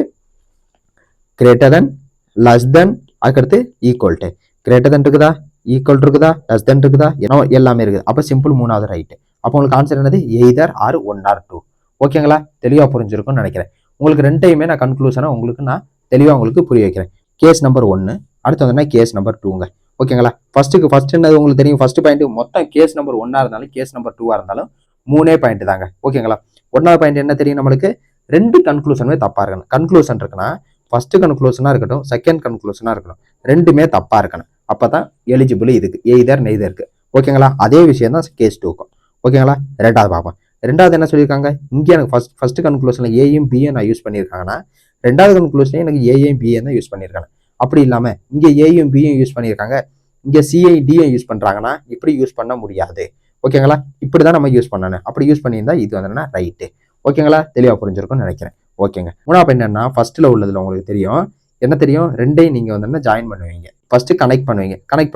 கிரேட்டர் தென், லெஸ் தென், அதுக்கடுத்து ஈக்குவல் டு. கிரேட்டர் தென் இருக்குதா, ஈக்குவல் இருக்குதா, லெஸ் தென் இருக்குதா, எல்லாமே இருக்குது. அப்போ சிம்பிள் மூணாவது ரைட்டு. அப்போ உங்களுக்கு ஆன்சர் என்னது, எய்தர் ஆர் 1 ஆர் 2. ஓகேங்களா, தெளிவாக புரிஞ்சிருக்கும்னு நினைக்கிறேன். உங்களுக்கு ரெண்டையுமே நான் கன்க்ளூஷனை உங்களுக்கு நான் தெளிவாக உங்களுக்கு புரிய வைக்கிறேன். கேஸ் நம்பர் 1, அடுத்து வந்து கேஸ் நம்பர் 2ங்க. ஓகேங்களா, ஃபர்ஸ்ட் என்னது உங்களுக்கு தெரியும். ஃபர்ஸ்ட் பாயிண்ட் மொத்தம் கேஸ் நம்பர் 1ஆ இருந்தாலும் கேஸ் நம்பர் 2ஆ இருந்தாலும் 3 பாயிண்ட் தாங்க. ஓகேங்களா, 1வது பாயிண்ட் என்ன தெரியும் நம்மளுக்கு, 2 கன்க்ளூஷனுமே தப்பா இருக்கணும். கன்க்ளூஷன் இருக்குன்னா ஃபர்ஸ்ட் கன்க்ளூஷனா இருக்கட்டும், செகண்ட் கன்க்ளூஷனா இருக்கணும், ரெண்டுமே தப்பா இருக்கணும். அப்பதான் எலிஜிபிள் இதுக்கு, எய்தர் நெய்தருக்கு. ஓகேங்களா, அதே விஷயம் தான் கேஸ் 2க்கும். ஓகேங்களா, ரெண்டாவது பார்ப்போம். ரெண்டாவது என்ன சொல்லியிருக்காங்க, இங்கே எனக்கு ஃபர்ஸ்ட் கன்க்ளூஷன்ல ஏயும் பியும் நான் யூஸ் பண்ணியிருக்காங்கன்னா, ரெண்டாவது கன்க்ளூஷன்ல எனக்கு ஏயும் பியும் தான் யூஸ் பண்ணியிருக்காங்க. அப்படி இல்லாம இங்க ஏயும் பியும் யூஸ் பண்ணியிருக்காங்க, இங்க சிஐ டியும் யூஸ் பண்றாங்கன்னா இப்படி யூஸ் பண்ண முடியாது. ஓகேங்களா, இப்படிதான் நம்ம யூஸ் பண்ணணும். அப்படி யூஸ் பண்ணியிருந்தா இது வந்து ரைட்டு. ஓகேங்களா, தெளிவா புரிஞ்சிருக்கும்னு நினைக்கிறேன். ஓகேங்க, மூணாவது என்னன்னா, ஃபர்ஸ்ட்ல உள்ளதுல உங்களுக்கு தெரியும் என்ன தெரியும், ரெண்டையும் நீங்க வந்து ஜாயின் பண்ணுவீங்க. ஃபர்ஸ்ட் கனெக்ட் பண்ணுவீங்க, கனெக்ட்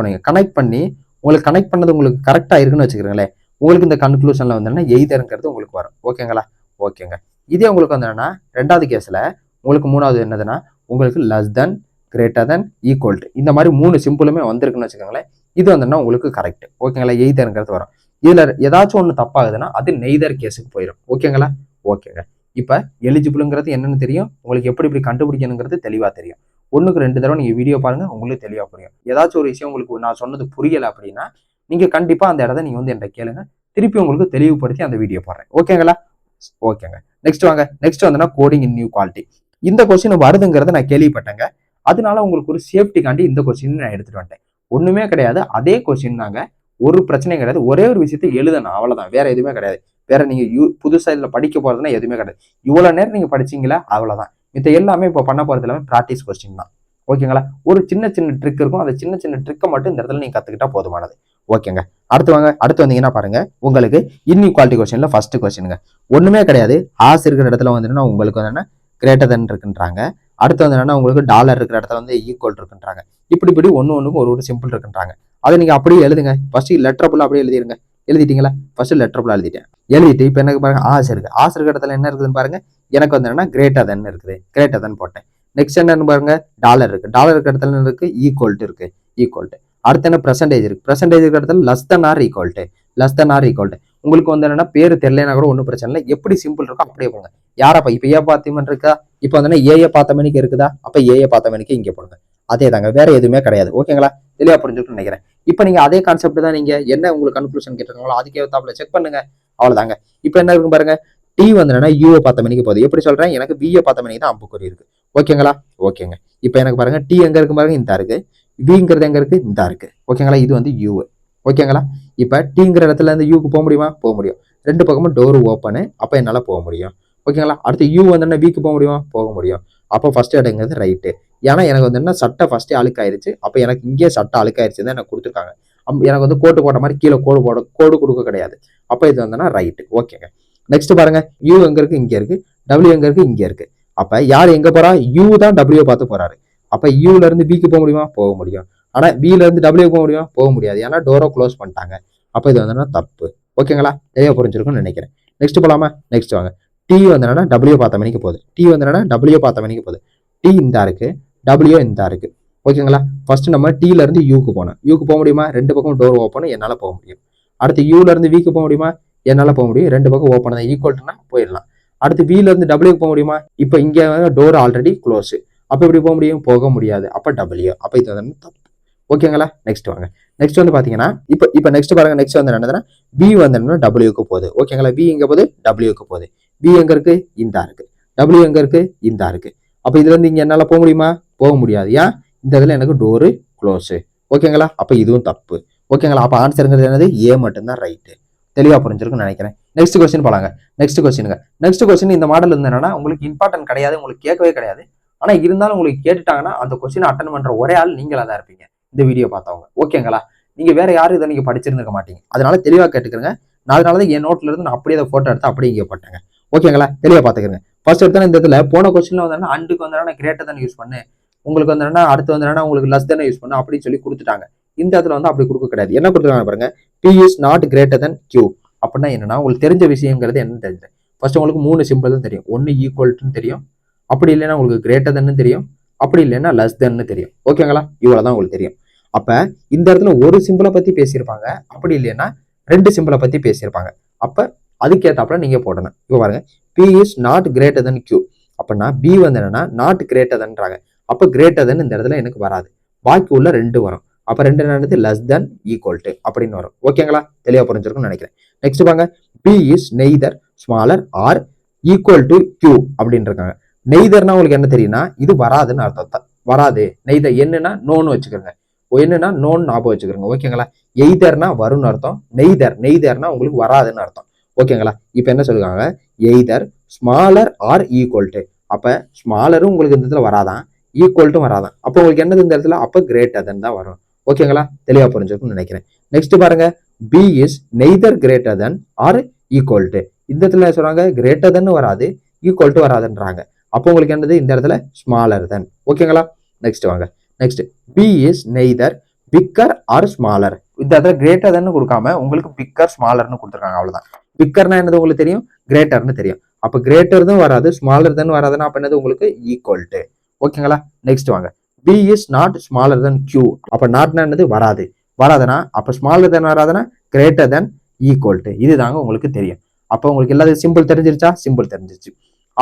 பண்ணி உங்களுக்கு கனெக்ட் பண்ணது உங்களுக்கு கரெக்டா இருக்குன்னு வச்சுக்கிறீங்களேன், உங்களுக்கு இந்த கன்க்ளூஷன்ல வந்து எய்தர்ங்கிறது உங்களுக்கு வரும். ஓகேங்களா, ஓகேங்க. இதே உங்களுக்கு வந்து என்னன்னா, ரெண்டாவது கேஸ்ல உங்களுக்கு மூணாவது என்னதுன்னா, உங்களுக்கு less than, greater than, equal to, இந்த மாதிரி 3 சிம்பிளுமே வந்திருக்குன்னு வச்சுக்கோங்களேன், இது வந்து உங்களுக்கு கரெக்ட். ஓகேங்களா, எய்தர்ங்கிறது வரும். இதுல ஏதாச்சும் ஒண்ணு தப்பாகுதுன்னா அது நெய்தர் கேஸுக்கு போயிடும். ஓகேங்களா, ஓகேங்க. இப்ப எலிஜிபிள்ங்கிறது என்னன்னு தெரியும், உங்களுக்கு எப்படி கண்டுபிடிக்கணுங்கிறது தெளிவா தெரியும். 1க்கு 2 தடவை நீங்க வீடியோ பாருங்க, உங்களுக்கு தெளிவா புரியும். ஏதாச்சும் ஒரு விஷயம் உங்களுக்கு நான் சொன்னது புரியல அப்படின்னா நீங்க கண்டிப்பா அந்த இடத்த நீங்க வந்து என்கிட்ட கேளுங்க, திருப்பி உங்களுக்கு தெளிவுபடுத்தி அந்த வீடியோ போடுறேன். ஓகேங்களா, ஓகேங்க. நெக்ஸ்ட் வாங்க. நெக்ஸ்ட் வந்து கோடிங் இன் நியூ குவாலிட்டி. இந்த கொஸ்டின் வருதுங்கிறத நான் கேள்விப்பட்டேங்க, அதனால உங்களுக்கு ஒரு சேஃப்டிக்காண்டி இந்த கொஸ்டின் நான் எடுத்துட்டு வந்துட்டேன். ஒண்ணுமே கிடையாது, அதே கொஸ்டின் தாங்க, ஒரு பிரச்சனையும் கிடையாது. ஒரே ஒரு விஷயத்தை எழுதணும், அவ்வளவுதான், வேற எதுவுமே கிடையாது. வேற நீங்க புதுசா இதுல படிக்க போறதுன்னா எதுவுமே கிடையாது. இவ்வளவு நேரம் நீங்க படிச்சீங்களா, அவ்வளவுதான். இது எல்லாமே இப்ப பண்ண போறது எல்லாமே பிராக்டிஸ் கொஸ்டின் தான். ஓகேங்களா, ஒரு சின்ன ட்ரிக் இருக்கும், அந்த சின்ன ட்ரிக்கை மட்டும் இந்த இடத்துல நீங்க கத்துக்கிட்டா போதுமானது. ஓகேங்க, அடுத்து வாங்க. அடுத்து வந்தீங்கன்னா பாருங்க, உங்களுக்கு இன்இக்வாலிட்டி கொஸ்டின்ல ஃபர்ஸ்ட் கொஸ்டினுங்க, ஒண்ணுமே கிடையாது. ஆஸ் இருக்கிற இடத்துல வந்து உங்களுக்கு வந்து கிரேட்டர் தென் இருக்குன்றாங்க. அடுத்து வந்து என்னன்னா, உங்களுக்கு டாலர் இருக்கிற இடத்துல வந்து ஈக்குவல் இருக்குன்றாங்க. இப்படி ஒண்ணுக்கு ஒரு சிம்பிள் இருக்குன்றாங்க. அதை நீங்க அப்படியே எழுதுங்க. ஃபர்ஸ்ட் லெட்டர் புல்லா அப்படியே எழுதிருங்க. எழுதிட்டீங்களா, ஃபர்ஸ்ட் லெட்டர் புல்லா எழுதிட்டேன். எழுதிட்டு இப்ப எனக்கு பாருங்க, ஆஸ் இருக்கு. ஆஸ் இருக்கிற இடத்துல என்ன இருக்குதுன்னு பாருங்க, எனக்கு வந்து என்னன்னா கிரேட்டர் தென் இருக்குது, கிரேட்டர் தென் போட்டேன். நெக்ஸ்ட் என்னன்னு பாருங்க, டாலர் இருக்கு. டாலர் இருக்கிற இடத்துல என்ன இருக்கு, ஈக்குவல் இருக்கு, ஈக்குவல். அடுத்து என்ன, பிரசன்டேஜ் இருக்கு. பிரசன்டேஜ் இருக்கிற இடத்துல less than or equal to, less than or equal to. உங்களுக்கு வந்து என்னன்னா பேரு தெரியலனா கூட ஒன்றும் பிரச்சனை இல்லை, எப்படி சிம்பிள் இருக்கோ அப்படியே போடுங்க. யாரப்பா இப்ப ஏ பார்த்தீங்கன்னு இருக்கா, இப்போ வந்து ஏஐ பார்த்த மணிக்கு இருக்குதா, அப்ப ஏஐ பார்த்த மணிக்கு இங்க போடுங்க. அதே தாங்க, வேற எதுவுமே கிடையாது. ஓகேங்களா, தெளிவா புரிஞ்சுக்கணும்னு நினைக்கிறேன். இப்ப நீங்க அதே கான்செப்ட் தான், நீங்க என்ன உங்களுக்கு கன்க்ளூஷன் கேட்டிருக்காங்களோ அதுக்கு ஏத்தாப்புல செக் பண்ணுங்க, அவ்வளவுதாங்க. இப்ப என்ன இருக்கும் பாருங்க, டி வந்து என்னன்னா யூவை பார்த்த மணிக்கு போகுது. எப்படி சொல்றேன், எனக்கு பிஏ பார்த்த மணிக்கு தான் அம்புக்குறி இருக்கு. ஓகேங்களா, ஓகேங்க. இப்ப எனக்கு பாருங்க, டி எங்க இருக்கு பாருங்க, இந்த இருக்கு. விங்கிறது எங்க இருக்கு, இந்த இருக்கு. ஓகேங்களா, இது வந்து யூ. ஓகேங்களா, இப்ப டீங்கிற இடத்துல இருந்து யூக்கு போக முடியுமா, போக முடியும். ரெண்டு பக்கமும் டோர் ஓப்பனு, அப்ப என்னால போக முடியும். ஓகேங்களா, அடுத்து யூ வந்து வீக்கு போக முடியுமா, போக முடியும். அப்போ ஃபர்ஸ்ட் இடங்கிறது ரைட்டு. ஏன்னா எனக்கு வந்து என்ன, சட்டை ஃபர்ஸ்ட் அழுக்காயிருச்சு. அப்போ எனக்கு இங்கே சட்டை அழுக்காயிருச்சு தான் எனக்கு கொடுத்துருக்காங்க. எனக்கு வந்து கோட்டு போட்ட மாதிரி கீழே கோடு கொடுக்க கிடையாது. அப்போ இது வந்து ரைட்டு. ஓகேங்க, நெக்ஸ்ட் பாருங்க, யூ எங்க இருக்கு, இங்க இருக்கு. டபிள்யூ எங்க இருக்கு, இங்க இருக்கு. அப்ப யார் எங்க போறா, யூ தான் டபிள்யூ பார்த்து போறாரு. அப்ப யூல இருந்து பிக்கு போக முடியுமா, போக முடியும். ஆனா பில இருந்து டபிள்யூ போக முடியுமா, போக முடியாது. ஏன்னா டோரை க்ளோஸ் பண்ணிட்டாங்க. அப்ப இது வந்து தப்பு. ஓகேங்களா, தெளிவா புரிஞ்சிருக்கும்னு நினைக்கிறேன். நெக்ஸ்ட் போலாமா, நெக்ஸ்ட் வாங்க. டி வந்து என்னன்னா டபிள்யூ பார்த்த மணிக்கு போகுது. டி வந்து என்னன்னா டபிள்யூ பார்த்த மணிக்கு போகுது. டி இந்த இருக்கு, டபிள்யூ இந்த இருக்கு. ஓகேங்களா, ஃபர்ஸ்ட் நம்ம டீல இருந்து யூக்கு போனோம். யூக்கு போக முடியுமா, ரெண்டு பக்கம் டோர் ஓப்பன், என்னால போக முடியும். அடுத்து யூல இருந்து விக்கு போக முடியுமா, என்னால போக முடியும். ரெண்டு பக்கம் ஓப்பன் தான், ஈக்குவல்னா போயிடலாம். அடுத்து பில இருந்து டபிள்யூ போக முடியுமா, இப்ப இங்க டோர் ஆல்ரெடி க்ளோஸ். அப்ப எப்படி போக முடியும், போக முடியாது. அப்ப டபிள்யூ. அப்ப இது வந்து தப்பு. ஓகேங்களா, நெக்ஸ்ட் வாங்க. நெக்ஸ்ட் வந்து பாத்தீங்கன்னா இப்ப நெக்ஸ்ட் பாருங்க, நெக்ஸ்ட் வந்து என்னதுன்னா பி வந்து என்ன, டபிள்யூக்கு போகுது. ஓகேங்களா, பி எங்க போகுது, டபிள்யூக்கு போகுது. பி எங்க இருக்கு, இந்த இருக்கு. டபிள்யூ எங்க இருக்கு, இந்த இருக்கு. அப்ப இதுல இருந்து இங்க என்னால போக முடியுமா, போக முடியாது. ஏன், இந்த இதுல எனக்கு டோரு க்ளோஸ். ஓகேங்களா, அப்ப இதுவும் தப்பு. ஓகேங்களா? அப்போ ஆன்சருங்கிறது என்னது? ஏ மட்டும்தான் ரைட்டு. தெளிவாக புரிஞ்சிருக்குன்னு நினைக்கிறேன். நெக்ஸ்ட் கொஸ்டின் போலாங்க. நெக்ஸ்ட் கொஸ்டின் இந்த மாடல் வந்து என்னன்னா உங்களுக்கு இம்பார்ட்டன்ட் கிடையாது, உங்களுக்கு கேட்கவே கிடையாது. ஆனா இருந்தாலும் உங்களுக்கு கேட்டுட்டாங்கன்னா அந்த கொஸ்டின் அட்டன் பண்ற ஒரே ஆள் நீங்களா தான் இருப்பீங்க இந்த வீடியோ பார்த்தவங்க. ஓகேங்களா? நீங்க வேற யாரும் இதை நீங்க படிச்சிருந்துக்க மாட்டீங்க. அதனால தெளிவா கேட்டுக்கிறங்க. அதனாலதான் என் நோட்ல இருந்து நான் அப்படியே அதை போட்டோ எடுத்து அப்படியே இங்கே போட்டேங்க. ஓகேங்களா? தெளிவா பாத்துக்கிறேங்க. ஃபர்ஸ்ட் எடுத்தா இந்த இடத்துல போன கொஸ்டின்ல வந்து அண்டுக்கு வந்து கிரேட்டர் தான் யூஸ் பண்ணு, உங்களுக்கு வந்து அடுத்து வந்து உங்களுக்கு லெஸ் தானே யூஸ் பண்ணு அப்படின்னு சொல்லி கொடுத்துட்டாங்க. இந்த இடத்துல வந்து அப்படி கொடுக்க கிடையாது. என்ன கொடுத்துருக்காங்க பாருங்க, P is not greater than Q அப்படின்னா என்னன்னா உங்களுக்கு தெரிஞ்ச விஷயங்கிறது என்னன்னு தெரிஞ்சு. ஃபர்ஸ்ட் உங்களுக்கு 3 சிம்பிள் தான் தெரியும். ஒன்னு ஈக்குவல்ட்டுன்னு தெரியும், அப்படி இல்லைன்னா உங்களுக்கு கிரேட்டர் தன்னு தெரியும், அப்படி இல்லைன்னா லெஸ் தன்னு தெரியும். ஓகேங்களா? இவ்வளவுதான் உங்களுக்கு தெரியும். அப்ப இந்த இடத்துல ஒரு சிம்பிளை பத்தி பேசியிருப்பாங்க, அப்படி இல்லைன்னா 2 சிம்பிளை பத்தி பேசியிருப்பாங்க. அப்ப அதுக்கேத்தாப்புல நீங்க போடணும். இப்போ பாருங்க, P is not greater than Q அப்படின்னா B வந்து என்னன்னா நாட் கிரேட்டர் தன்றாங்க. அப்ப கிரேட்டர் தன் இந்த இடத்துல எனக்கு வராது, பாக்கி உள்ள 2 வரும். அப்ப 2 என்னது? லெஸ் தென் ஈக்குவல் டு அப்படின்னு வரும். ஓகேங்களா? தெளிவா புரிஞ்சிருக்கும்னு நினைக்கிறேன். நெக்ஸ்ட் பாருங்க, B is neither smaller or equal to Q அப்படின்னு இருக்காங்க. நெய்தர்னா உங்களுக்கு என்ன தெரியும்னா இது வராதுன்னு அர்த்தம். வராது. நெய்தர் என்னன்னா நோன்னு வச்சுக்கிறோங்க. என்னன்னா நோன்னு ஞாபகம் வச்சுக்கிறோங்க. ஓகேங்களா? எய்தர்னா வரும்னு அர்த்தம், நெய்தர்னா உங்களுக்கு வராதுன்னு அர்த்தம். ஓகேங்களா? இப்ப என்ன சொல்லுவாங்க, either smaller or equal to. அப்ப ஸ்மாலரும் உங்களுக்கு இந்த இடத்துல வராதான், ஈக்குவல்ட்டும் வராதான். அப்போ உங்களுக்கு என்னது இந்த இடத்துல? அப்ப கிரேட்டர் தன் தான் வரும். ஓகேங்களா? தெளிவா புரிஞ்சிருக்கும்னு நினைக்கிறேன். நெக்ஸ்ட் பாருங்க, B is neither greater than or equal to. இந்த இடத்துல சொல்றாங்க கிரேட்டர் தன் வராது, ஈக்குவல் டு வராதுன்றாங்க. அப்போ உங்களுக்கு என்னது? இந்த இடத்துல ஸ்மாலர் தன். ஓகேங்களா? நெக்ஸ்ட் வாங்க. Next, B is neither bigger or smaller. இந்த இடத்துல கிரேட்டர் தன் கொடுக்காம உங்களுக்கு பிக்கர் ஸ்மாலர்னு கொடுத்துருக்காங்க. அவ்வளவுதான். பிக்கர்னா என்னது உங்களுக்கு தெரியும், கிரேட்டர்னு தெரியும். அப்ப கிரேட்டர் தான் வராது, ஸ்மாலர் தான் வராதுன்னா அப்ப என்னது உங்களுக்கு? Equal to. ஓகேங்களா? நெக்ஸ்ட் வாங்க, B is not smaller than Q. அப்ப நாட்னா என்னது? வராது. வராதுன்னா அப்ப ஸ்மாலர் தன் வராதுன்னா கிரேட்டர் தன் ஈக்குவல் டு. இதுதாங்க உங்களுக்கு தெரியும். அப்ப உங்களுக்கு எல்லாத்தையும் சிம்பிள் தெரிஞ்சிருச்சா? சிம்பிள் தெரிஞ்சிருச்சு.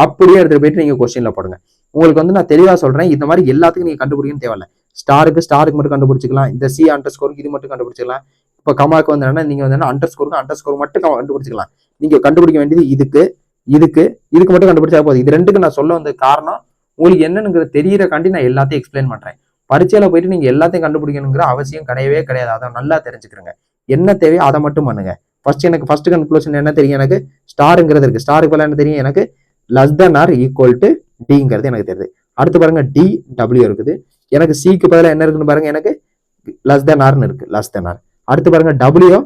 அப்படியே எடுத்துட்டு போயிட்டு நீங்க கொஸ்டின்ல போடுங்க. உங்களுக்கு வந்து நான் தெளிவா சொல்றேன், இந்த மாதிரி எல்லாத்துக்கும் நீங்க கண்டுபிடிக்கணும் தேவையில்ல. ஸ்டாருக்கு மட்டும் கண்டுபிடிச்சிக்கலாம், இந்த C அண்டர் ஸ்கோருக்கு இது மட்டும் கண்டுபிடிச்சிக்கலாம். இப்ப கமாக்கு வந்து நீங்க வந்து அண்டர் ஸ்கோர் மட்டும் கண்டுபிடிச்சிக்கலாம். நீங்க கண்டுபிடிக்க வேண்டியது இதுக்கு மட்டும் கண்டுபிடிச்சா போதும். இது ரெண்டுக்கு நான் சொல்ல வந்த காரணம் உங்களுக்கு என்னன்னு தெரியறக்காண்டி நான் எல்லாத்தையும் எக்ஸ்பிளைன் பண்றேன். பரீட்சையில போயிட்டு நீங்க எல்லாத்தையும் கண்டுபிடிக்கணுங்கிற அவசியம் கிடையவே கிடையாது. அதை நல்லா தெரிஞ்சுக்கிறேங்க. என்ன தேவையோ அதை மட்டும் பண்ணுங்க. எனக்கு ஃபர்ஸ்ட் கன்க்ளூஷன் என்ன தெரியும், எனக்கு ஸ்டாருங்கிறது இருக்கு. ஸ்டாருக்கு பதிலா என்ன தெரியும், எனக்கு less than or equal to டிங்கிறது எனக்கு தெரியுது. அடுத்து பாருங்க, டி டபிள்யூ இருக்குது. எனக்கு சிக்கு பதிலாக என்ன இருக்குன்னு பாருங்க, எனக்கு லெஸ் தென் ஆர்னு இருக்கு, லெஸ் தென் ஆர். அடுத்து பாருங்க, டபிள்யூ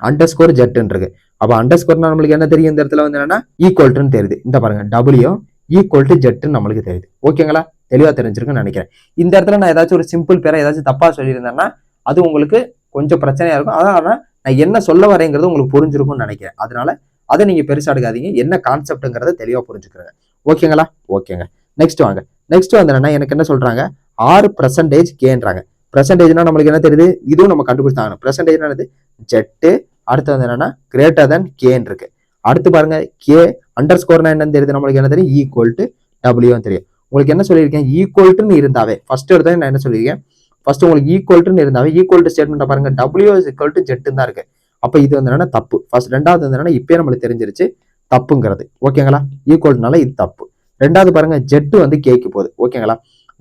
அண்டர் ஸ்கோர் ஜெட்னு இருக்கு. அப்ப அண்டர் ஸ்கோர்னா நம்மளுக்கு என்ன தெரியும், இந்த இடத்துல வந்து என்னன்னா ஈக்குவல் டுன்னு தெரியுது. இந்த பாருங்க, டபிள்யூ ஈக்குவல் டு ஜெட்னு நம்மளுக்கு தெரியுது. ஓகேங்களா? தெளிவா தெரிஞ்சிருக்குன்னு நினைக்கிறேன். இந்த இடத்துல நான் ஏதாச்சும் ஒரு சிம்பிள் பேரை ஏதாச்சும் தப்பா சொல்லியிருந்தேன்னா அது உங்களுக்கு கொஞ்சம் பிரச்சனையா இருக்கும். அதனால நான் என்ன சொல்ல வரேங்கிறது உங்களுக்கு புரிஞ்சிருக்கும்னு நினைக்கிறேன். அதனால அதை நீங்க பெருசா எடுக்காதீங்க, என்ன கான்செப்ட்ங்கிறத தெளிவா புரிஞ்சுக்கிறேன். ஓகேங்களா? ஓகேங்க. நெக்ஸ்ட் வாங்க. நெக்ஸ்ட் வந்து என்னன்னா எனக்கு என்ன சொல்றாங்க, 6% கேன்றாங்க. பெர்சன்டேஜ்னா நம்மளுக்கு என்ன தெரியுது, இதுவும் நம்ம கண்டுபிடிச்சாங்க. பெர்சன்டேஜ் என்னது, ஜெட்டு. அடுத்து வந்து என்னன்னா கிரேட்டர் தென் கேன்னு இருக்கு. அடுத்து பாருங்க, கே அண்டர் ஸ்கோர்னா என்னன்னு தெரியுது நம்மளுக்கு, என்ன தெரியும், ஈக்குவல் டு டபிள்யூன்னு தெரியும். உங்களுக்கு என்ன சொல்லியிருக்கேன், ஈக்குவல் டுன்னு இருந்தாவே ஃபர்ஸ்ட் எடுத்தா நான் என்ன சொல்லியிருக்கேன், ஃபர்ஸ்ட் உங்களுக்கு ஈக்குவல் டுன்னு இருந்தாவே ஈக்குவல் டு ஸ்டேட்மெண்ட் பாருங்க, டபிள்யூ இஸ் ஈக்குவல் டு ஜெட்டுன்னு தான் இருக்கு. அப்ப இது வந்து என்னன்னா தப்பு. ஃபர்ஸ்ட் ரெண்டாவது வந்து என்னன்னா இப்பயே நம்மளுக்கு தெரிஞ்சிருச்சு தப்புங்கிறது. ஓகேங்களா? ஈக்குவல்னால இது தப்பு. ரெண்டாவது பாருங்க, ஜெட்டு வந்து கேக்கு போகுது. ஓகேங்களா?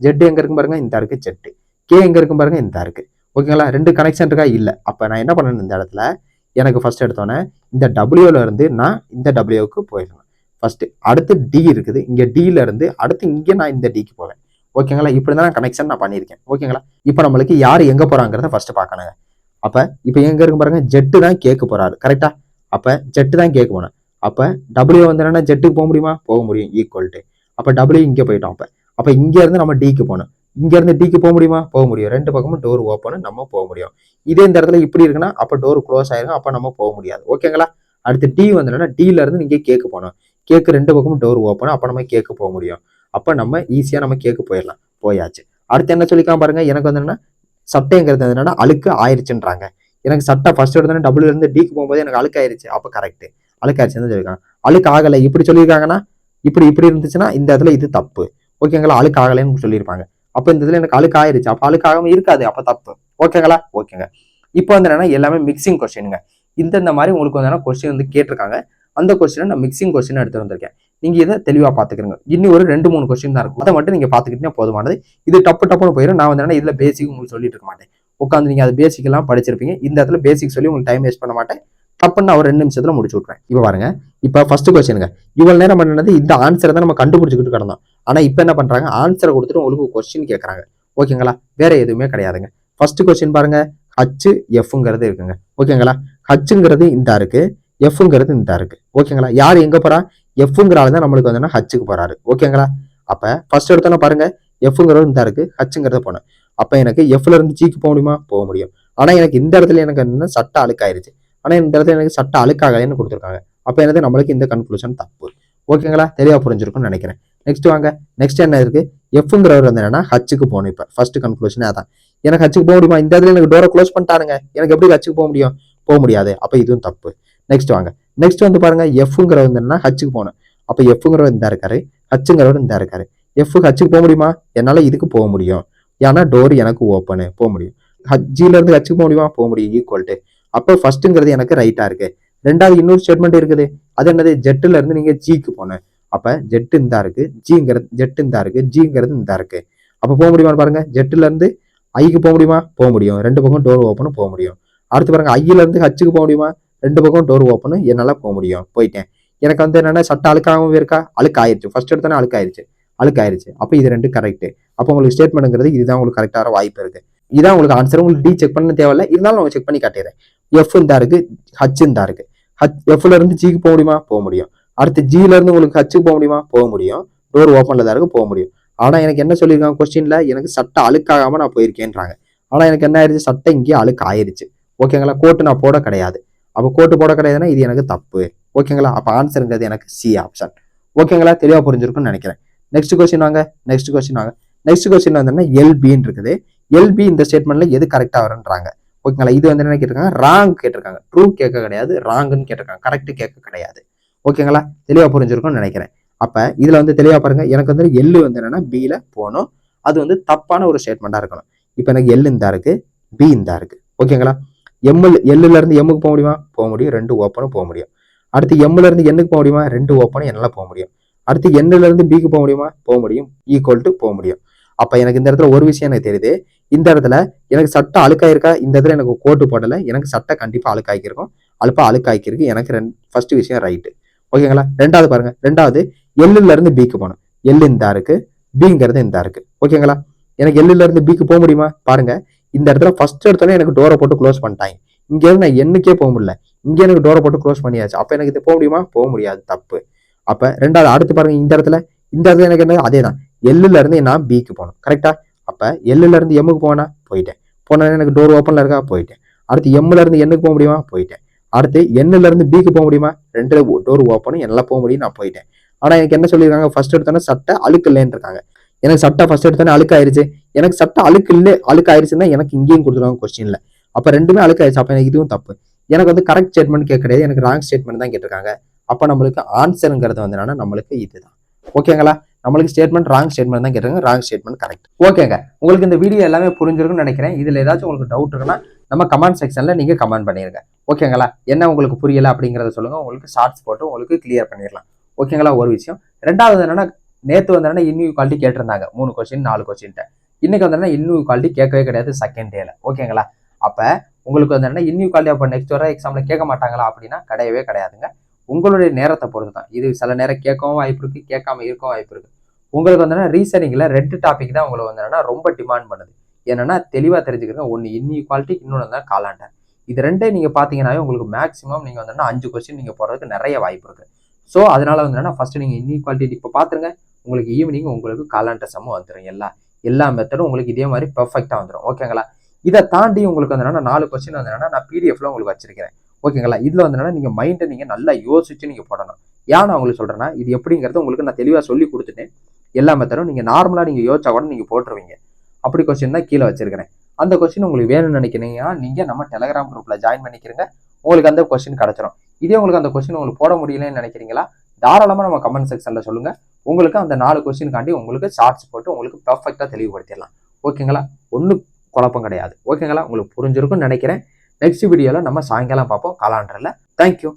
ஜெட்டு எங்க இருக்கும் பாருங்க, இந்த இருக்கு ஜெட்டு. கே எங்க இருக்கும் பாருங்க, இந்த இருக்கு. ஓகேங்களா? ரெண்டு கனெக்ஷன் இருக்கா, இல்ல. அப்ப நான் என்ன பண்ணணும், இந்த இடத்துல எனக்கு ஃபர்ஸ்ட் எடுத்தோன்னே இந்த டபிள்யூல இருந்து நான் இந்த டபிள்யூக்கு போயிடணும் ஃபர்ஸ்ட். அடுத்து டி இருக்குது, இங்க டில இருந்து அடுத்து இங்க நான் இந்த டிக்கு போவேன். ஓகேங்களா? இப்படிதான் கனெக்ஷன் நான் பண்ணியிருக்கேன். ஓகேங்களா? இப்ப நம்மளுக்கு யாரு எங்க போறாங்கிறத ஃபர்ஸ்ட் பார்க்கணுங்க. அப்ப இப்ப எங்க இருக்கும் பாருங்க, ஜெட்டு தான் கேட்க போறாரு. கரெக்டா? அப்ப ஜெட்டு தான் கேட்க போனேன். அப்ப டபிள்யூ வந்து என்னன்னா ஜெட்டுக்கு போக முடியுமா, போக முடியும், ஈக்குவல் டு. அப்ப டபிள்யூ இங்க போயிட்டோம். அப்ப இங்க இருந்து நம்ம டிக்கு போகணும். இங்க இருந்து டிக்கு போக முடியுமா, போக முடியும். ரெண்டு பக்கமும் டோர் ஓப்பன், நம்ம போக முடியும். இதே இந்த இடத்துல இப்படி இருக்குன்னா அப்ப டோர் க்ளோஸ் ஆயிருக்கும், அப்ப நம்ம போக முடியாது. ஓகேங்களா? அடுத்து டி வந்து என்னன்னா டில இருந்து நீங்க கேக்கு போகணும். கேக்கு ரெண்டு பக்கமும் டோர் ஓப்பன், அப்ப நம்ம கேக்கு போக முடியும். அப்ப நம்ம ஈஸியா நம்ம கேக்கு போயிடலாம். போயாச்சு. அடுத்து என்ன சொல்லிக்கலாம் பாருங்க, எனக்கு வந்து என்னன்னா சட்டைங்கிறது என்னன்னா அழுக்கு ஆயிருச்சுன்றாங்க. எனக்கு சட்டை ஃபர்ஸ்ட் எடுத்தோன்னே டபுள்யூ இருந்து டிக்கு போகும்போது எனக்கு அழுக்கு ஆயிருச்சு. அப்ப கரெக்ட், அழுக்கு ஆயிடுச்சுன்னு சொல்லியிருக்காங்க. அழுக்கு ஆகலை இப்படி சொல்லியிருக்காங்கன்னா, இப்படி இருந்துச்சுன்னா இந்த இடத்துல இது தப்பு. ஓகேங்களா? அழுக்கு ஆகலைன்னு சொல்லியிருப்பாங்க. அப்ப இந்த இதுல எனக்கு அழுக்கு ஆயிருச்சு, அப்ப அழுக்கு ஆகாம இருக்காது, அப்ப தப்பு. ஓகேங்களா? ஓகேங்க. இப்போ வந்து என்னன்னா எல்லாமே மிக்சிங் கொஸ்டினுங்க. இந்த மாதிரி உங்களுக்கு வந்து கொஸ்டின் வந்து கேட்டிருக்காங்க. அந்த கொஸ்டினை நான் மிக்சிங் கொஸ்டின் எடுத்து வந்திருக்கேன். நீங்க இதை தெளிவா பாத்துக்கிறீங்க. இன்னும் ஒரு 2-3 கொஸ்டின் தான் இருக்கும், அதை மட்டும் நீங்க பாத்துக்கிட்டே போதுமானது. இது டப்புன்னு போயிடும். நான் வந்து இதுல பேசிக் உங்களுக்கு சொல்லிட்டு இருக்க மாட்டேன். உட்காந்து நீங்க அது பேசிக் எல்லாம் படிச்சிருப்பீங்க. இந்த இடத்துல பேசிக் சொல்லி உங்களுக்கு டைம் வேஸ்ட் பண்ண மாட்டேன். தப்புன்னு நான் ஒரு 2 நிமிஷத்துல முடிச்சு விட்றேன். இப்போ பாருங்க, இப்போ ஃபர்ஸ்ட் கொஸ்டினுங்க. இவ்வளவு நேரம் பண்ணது இந்த ஆன்சரை தான் நம்ம கண்டுபிடிச்சிக்கிட்டு கிடந்தோம். ஆனா இப்போ என்ன பண்றாங்க, ஆன்சரை கொடுத்துட்டு உங்களுக்கு கொஸ்டின் கேட்கறாங்க. ஓகேங்களா, வேற எதுவுமே கிடையாதுங்க. ஃபர்ஸ்ட் கொஸ்டின் பாருங்க, ஹச் எஃப்ங்கிறது இருக்குங்க. ஓகேங்களா, ஹச்ங்கிறது இந்த இருக்கு, எஃப்ங்கிறது இந்த இருக்கு. ஓகேங்களா, யார் எங்க போறா, எஃப்ங்கிறால தான் நம்மளுக்கு வந்து ஹச்சுக்கு போறாரு. ஓகேங்களா, அப்ப ஃபர்ஸ்ட் எடுத்தோன்னா பாருங்க, எஃப்ங்கிறது இந்த இருக்கு, ஹச்ங்கிறத போனேன். அப்ப எனக்கு எஃப்ல இருந்து ஜிக்கு போக முடியுமா, போக முடியும். ஆனா எனக்கு இந்த இடத்துல எனக்கு என்ன சட்ட அழுக்காயிருச்சு. ஆனா இந்த இடத்துல எனக்கு சட்ட அழுக்காகலன்னு கொடுத்துருக்காங்க. அப்ப என்னது, நம்மளுக்கு இந்த கன்க்ளூஷன் தப்பு. ஓகேங்களா, தெளிவா புரிஞ்சிருக்கும்னு நினைக்கிறேன். நெக்ஸ்ட் வாங்க, நெக்ஸ்ட் என்ன இருக்கு, எஃப்ங்கிறவர் வந்து என்னன்னா ஹச்சுக்கு போகணும். இப்ப ஃபர்ஸ்ட் கன்க்ளூஷனே அதான். எனக்கு ஹச்சுக்கு போக முடியுமா, இந்த இடத்துல எனக்கு டோரை க்ளோஸ் பண்ணிட்டாருங்க, எனக்கு எப்படி ஹச்சுக்கு போக முடியும், போக முடியாது. அப்ப இதுவும் தப்பு. நெக்ஸ்ட் வாங்க, நெக்ஸ்ட் வந்து பாருங்க, எஃப்ங்கிறவர் வந்து என்னன்னா ஹச்சுக்கு போகணும். அப்ப எஃப்ங்கிறவர் இந்த இருக்காரு, ஹச்சுங்கிறவர் இந்த இருக்காரு. எஃப் ஹச்சுக்கு போக முடியுமா, என்னால இதுக்கு போக முடியும். ஏன்னா டோர் எனக்கு ஓப்பனு, போக முடியும். ஜில இருந்து ஹச்சுக்கு போக முடியுமா, போக முடியும். ஈக்குவல் டு, அப்போ ஃபர்ஸ்ட்ங்கிறது எனக்கு ரைட்டா இருக்கு. ரெண்டாவது இன்னொரு ஸ்டேட்மெண்ட் இருக்குது, அது என்னது, ஜெட்டுல இருந்து நீங்க ஜிக்கு போன. அப்ப ஜெட் இந்த இருக்கு, ஜிங்கிறது ஜெட் இந்த இருக்கு, ஜிங்கிறது இந்த இருக்கு. அப்ப போக முடியுமான்னு பாருங்க, ஜெட்டுல இருந்து ஐக்கு போக முடியுமா, போக முடியும். ரெண்டு பக்கம் டோர் ஓப்பனும் போக முடியும். அடுத்து பாருங்க, ஐல இருந்து ஹச்சுக்கு போக முடியுமா, ரெண்டு பக்கம் டோர் ஓப்பனு என்னால போக முடியும். போயிட்டேன். எனக்கு வந்து என்னன்னா சட்ட அழுக்காகவும் இருக்கா, அழுக்கு ஆயிடுச்சு. ஃபர்ஸ்ட் எடுத்தோன்னே அழுக்காயிருச்சு. அப்ப இது ரெண்டு கரெக்ட். அப்போ உங்களுக்கு ஸ்டேட்மெண்ட்ங்கிறது இதுதான் உங்களுக்கு கரெக்டா வர வாய்ப்பு இருக்கு. இதான் உங்களுக்கு ஆன்சர். உங்களுக்கு டி செக் பண்ண தேவையில்ல, இருந்தாலும் நான் செக் பண்ணி காட்டிடுறேன். எஃப் இந்த இருக்கு, ஹச் இந்த இருக்கு. எஃப்ல இருந்து ஜிக்கு போக முடியுமா, போக முடியும். அடுத்து ஜில இருந்து உங்களுக்கு ஹச்சுக்கு போக முடியுமா, போக முடியும். டோர் ஓப்பன்ல தான் இருக்கு, போக முடியும். ஆனா எனக்கு என்ன சொல்லியிருக்காங்க கொஸ்டின்ல, எனக்கு சட்டை அழுக்காகாம நான் போயிருக்கேன்றாங்க. ஆனா எனக்கு என்ன ஆயிருச்சு, சட்டை இங்கேயே அழுக்கு ஆயிருச்சு. ஓகேங்களா, கோட்டு நான் போட கிடையாது. அப்போ கோட்டு போட கிடையாதுன்னா இது எனக்கு தப்பு. ஓகேங்களா, அப்ப ஆன்சருங்கிறது எனக்கு சி ஆப்ஷன். ஓகேங்களா, தெளிவா புரிஞ்சிருக்கும்னு நினைக்கிறேன். நெக்ஸ்ட் கொஸ்டின் வாங்க, நெக்ஸ்ட் கொஸ்டின் வந்து எல்பின்னு இருக்குது. எல்பி இந்த ஸ்டேட்மெண்ட்ல எது கரெக்டா வரும்ன்றாங்க. ஓகேங்களா, இது வந்து என்ன கேட்டிருக்காங்க, ராங் கேட்டிருக்காங்க. ட்ரூ கேட்க கிடையாது, ராங்குன்னு கேட்டிருக்காங்க. கரெக்ட் கேட்க கிடையாது. ஓகேங்களா, தெளிவா புரிஞ்சிருக்கும்னு நினைக்கிறேன். அப்ப இதுல வந்து தெளிவா பாருங்க, எனக்கு வந்து எல்லு வந்து என்னன்னா பில போகணும். அது வந்து தப்பான ஒரு ஸ்டேட்மெண்டா இருக்கணும். இப்ப எனக்கு எல் இந்த இருக்கு, பி இந்த இருக்கு. ஓகேங்களா, எல்லுல இருந்து எம்முக்கு போக முடியுமா, போக முடியும். ரெண்டு ஓப்பனும் போக முடியும். அடுத்து எம்ல இருந்து எண்ணுக்கு போக முடியுமா, ரெண்டு ஓப்பனும் என்னால போக முடியும். அடுத்து எண்ணுல இருந்து பிக்கு போக முடியுமா, போக முடியும். ஈக்குவல் டு போக முடியும். அப்ப எனக்கு இந்த இடத்துல ஒரு விஷயம் எனக்கு தெரியுது, இந்த இடத்துல எனக்கு சட்டை அழுக்காயிருக்கா, இந்த இடத்துல எனக்கு கோட்டு போடல, எனக்கு சட்டை கண்டிப்பா அழுக்காக்கிருக்கும். அழுக்காக்கிருக்கு. எனக்கு ஃபர்ஸ்ட் விஷயம் ரைட்டு. ஓகேங்களா, ரெண்டாவது பாருங்க, ரெண்டாவது எல்லுல இருந்து பிக்கு போகணும். எல் இந்த இருக்கு, பிங்கிறது இந்த இருக்கு. ஓகேங்களா, எனக்கு எல்லுல இருந்து பிக்கு போக முடியுமா, பாருங்க. இந்த இடத்துல ஃபர்ஸ்ட் எடுத்தோன்னே எனக்கு டோரை போட்டு க்ளோஸ் பண்ணிட்டாங்க. இங்க இருந்து நான் எண்ணுக்கே போக முடியல, இங்க எனக்கு டோரை போட்டு க்ளோஸ் பண்ணியாச்சு. அப்ப எனக்கு இது போக முடியுமா, போக முடியாது, தப்பு. அப்ப ரெண்டாவது அடுத்து பாருங்க, இந்த இடத்துல எனக்கு என்ன, அதே தான். எல்லுல இருந்து நான் பிக்கு போகணும். கரெக்டா, அப்ப எல்லுல இருந்து எம்முக்கு போனா போயிட்டேன். போனா எனக்கு டோர் ஓப்பன்ல இருக்கா, போயிட்டேன். அடுத்து எம்ல இருந்து எண்ணுக்கு போக முடியுமா, போயிட்டேன். அடுத்து எண்ணுல இருந்து பிக்கு போக முடியுமா, ரெண்டு டோர் ஓப்பனும் எல்லாம் போக முடியும், நான் போயிட்டேன். ஆனா எனக்கு என்ன சொல்லியிருக்காங்க, ஃபர்ஸ்ட் எடுத்தோன்னே சட்டை அழுக்கு இல்லைன்னு இருக்காங்க. எனக்கு சட்டை ஃபர்ஸ்ட் எடுத்தோன்னே அழுக்கு ஆயிருச்சு. எனக்கு சட்டை அழுக்கு ஆயிருச்சுன்னா எனக்கு இங்கேயும் கொடுத்துருவாங்க கொஸ்டின்ல. அப்ப ரெண்டுமே அழுக்கு ஆயிடுச்சு. அப்ப எனக்கு இதுவும் தப்பு. எனக்கு வந்து கரெக்ட் ஸ்டேட்மெண்ட் கேட்க கிடையாது, எனக்கு ராங் ஸ்டேட்மெண்ட் தான் கேட்டிருக்காங்க. அப்ப நம்மளுக்கு ஆன்சருங்கிறது வந்து என்னன்னா நம்மளுக்கு இதுதான். ஓகேங்களா, நம்மளுக்கு ஸ்டேட்மெண்ட் ராங் ஸ்டேட்மெண்ட் தான் கேட்டிருக்காங்க, ராங் ஸ்டேட்மெண்ட் கரெக்ட். ஓகேங்க, உங்களுக்கு இந்த வீடியோ எல்லாமே புரிஞ்சிருக்கும்னு நினைக்கிறேன். இதுல ஏதாச்சும் உங்களுக்கு டவுட் இருக்குன்னா நம்ம கமெண்ட் செக்ஷன்ல நீங்க கமெண்ட் பண்ணிருங்க. ஓகேங்களா, என்ன உங்களுக்கு புரியல அப்படிங்கறத சொல்லுங்க, உங்களுக்கு ஷார்ட்ஸ் போட்டு உங்களுக்கு கிளியர் பண்ணிடலாம். ஓகேங்களா, ஒரு விஷயம். ரெண்டாவது என்னன்னா, நேத்து வந்து என்னன்னா இன்னும் குவாலிட்டி கேட்டிருந்தாங்க 3 கொஸ்டின் 4 கொஸ்டின். இன்னைக்கு வந்து இன்னும் குவாலிட்டி கேட்கவே கிடையாது செகண்ட் டேல. ஓகேங்களா, அப்ப உங்களுக்கு வந்து என்ன இன்னும் குவாலிட்டி அப்ப நெக்ஸ்ட் வர எக்ஸாம்ல கேட்க மாட்டாங்களா அப்படின்னா கிடையவே கிடையாதுங்க. உங்களுடைய நேரத்தை பொறுத்து தான் இது. சில நேரம் கேட்கவும் வாய்ப்பு இருக்கு, கேட்காம இருக்கவும் வாய்ப்பு இருக்கு. உங்களுக்கு வந்து ரீசனிங்ல 2 டாபிக் தான் உங்களுக்கு வந்து ரொம்ப டிமாண்ட் பண்ணுது. என்னன்னா தெளிவா தெரிஞ்சுக்கிறங்க, ஒன்னு இன்இக்வாலிட்டி, இன்னொன்னு தான் காலாண்டர். இது ரெண்டே நீங்க பாத்தீங்கன்னாவே உங்களுக்கு மேக்ஸிமம் நீங்க வந்து 5 கொஸ்டின் நீங்க போறதுக்கு நிறைய வாய்ப்பு இருக்கு. ஸோ அதனால வந்து ஃபர்ஸ்ட் நீங்க இன்இக்வாலிட்டி இப்ப பாத்துருங்க, உங்களுக்கு ஈவினிங் உங்களுக்கு காலாண்டர் சம்ம வந்துடும். எல்லா மெத்தடும் உங்களுக்கு இதே மாதிரி பெர்ஃபெக்டா வந்துடும். ஓகேங்களா, இதை தாண்டி உங்களுக்கு வந்து 4 கொஸ்டின் வந்து நான் பிடிஎஃப்ல உங்களுக்கு வச்சிருக்கிறேன். ஓகேங்களா, இதுல வந்து நீங்க மைண்டை நீங்க நல்லா யோசிச்சு நீங்க போடணும். ஏன் நான் உங்களுக்கு சொல்றேன்னா, இது எப்படிங்கிறது உங்களுக்கு நான் தெளிவா சொல்லி கொடுத்துட்டேன். எல்லா மெத்தடும் நீங்க நார்மலா நீங்க யோசிச்சா கூட நீங்க போட்டுருவீங்க. அப்படி கொஸ்டின் தான் கீழே வச்சிருக்கிறேன். அந்த கொஸ்டின் உங்களுக்கு வேணும்னு நினைக்கிறீங்கன்னா நீங்க நம்ம டெலிகிராம் குரூப்ல ஜாயின் பண்ணிக்கிறீங்க, உங்களுக்கு அந்த கொஸ்டின் கிடைச்சிடும். இதே உங்களுக்கு அந்த கொஸ்டின் உங்களுக்கு போட முடியலன்னு நினைக்கிறீங்களா, தாராளமா நம்ம கமெண்ட் செக்ஷன்ல சொல்லுங்க. உங்களுக்கு அந்த 4 கொஸ்டின்காண்டி உங்களுக்கு ஷார்ட்ஸ் போட்டு உங்களுக்கு பெர்ஃபெக்டா தெளிவுபடுத்திடலாம். ஓகேங்களா, ஒன்றும் குழப்பம் கிடையாது. ஓகேங்களா, உங்களுக்கு புரிஞ்சிருக்கும்னு நினைக்கிறேன். நெக்ஸ்ட் வீடியோல நம்ம சாயங்காலம் பார்ப்போம் காலாண்டர்ல. தேங்க்யூ.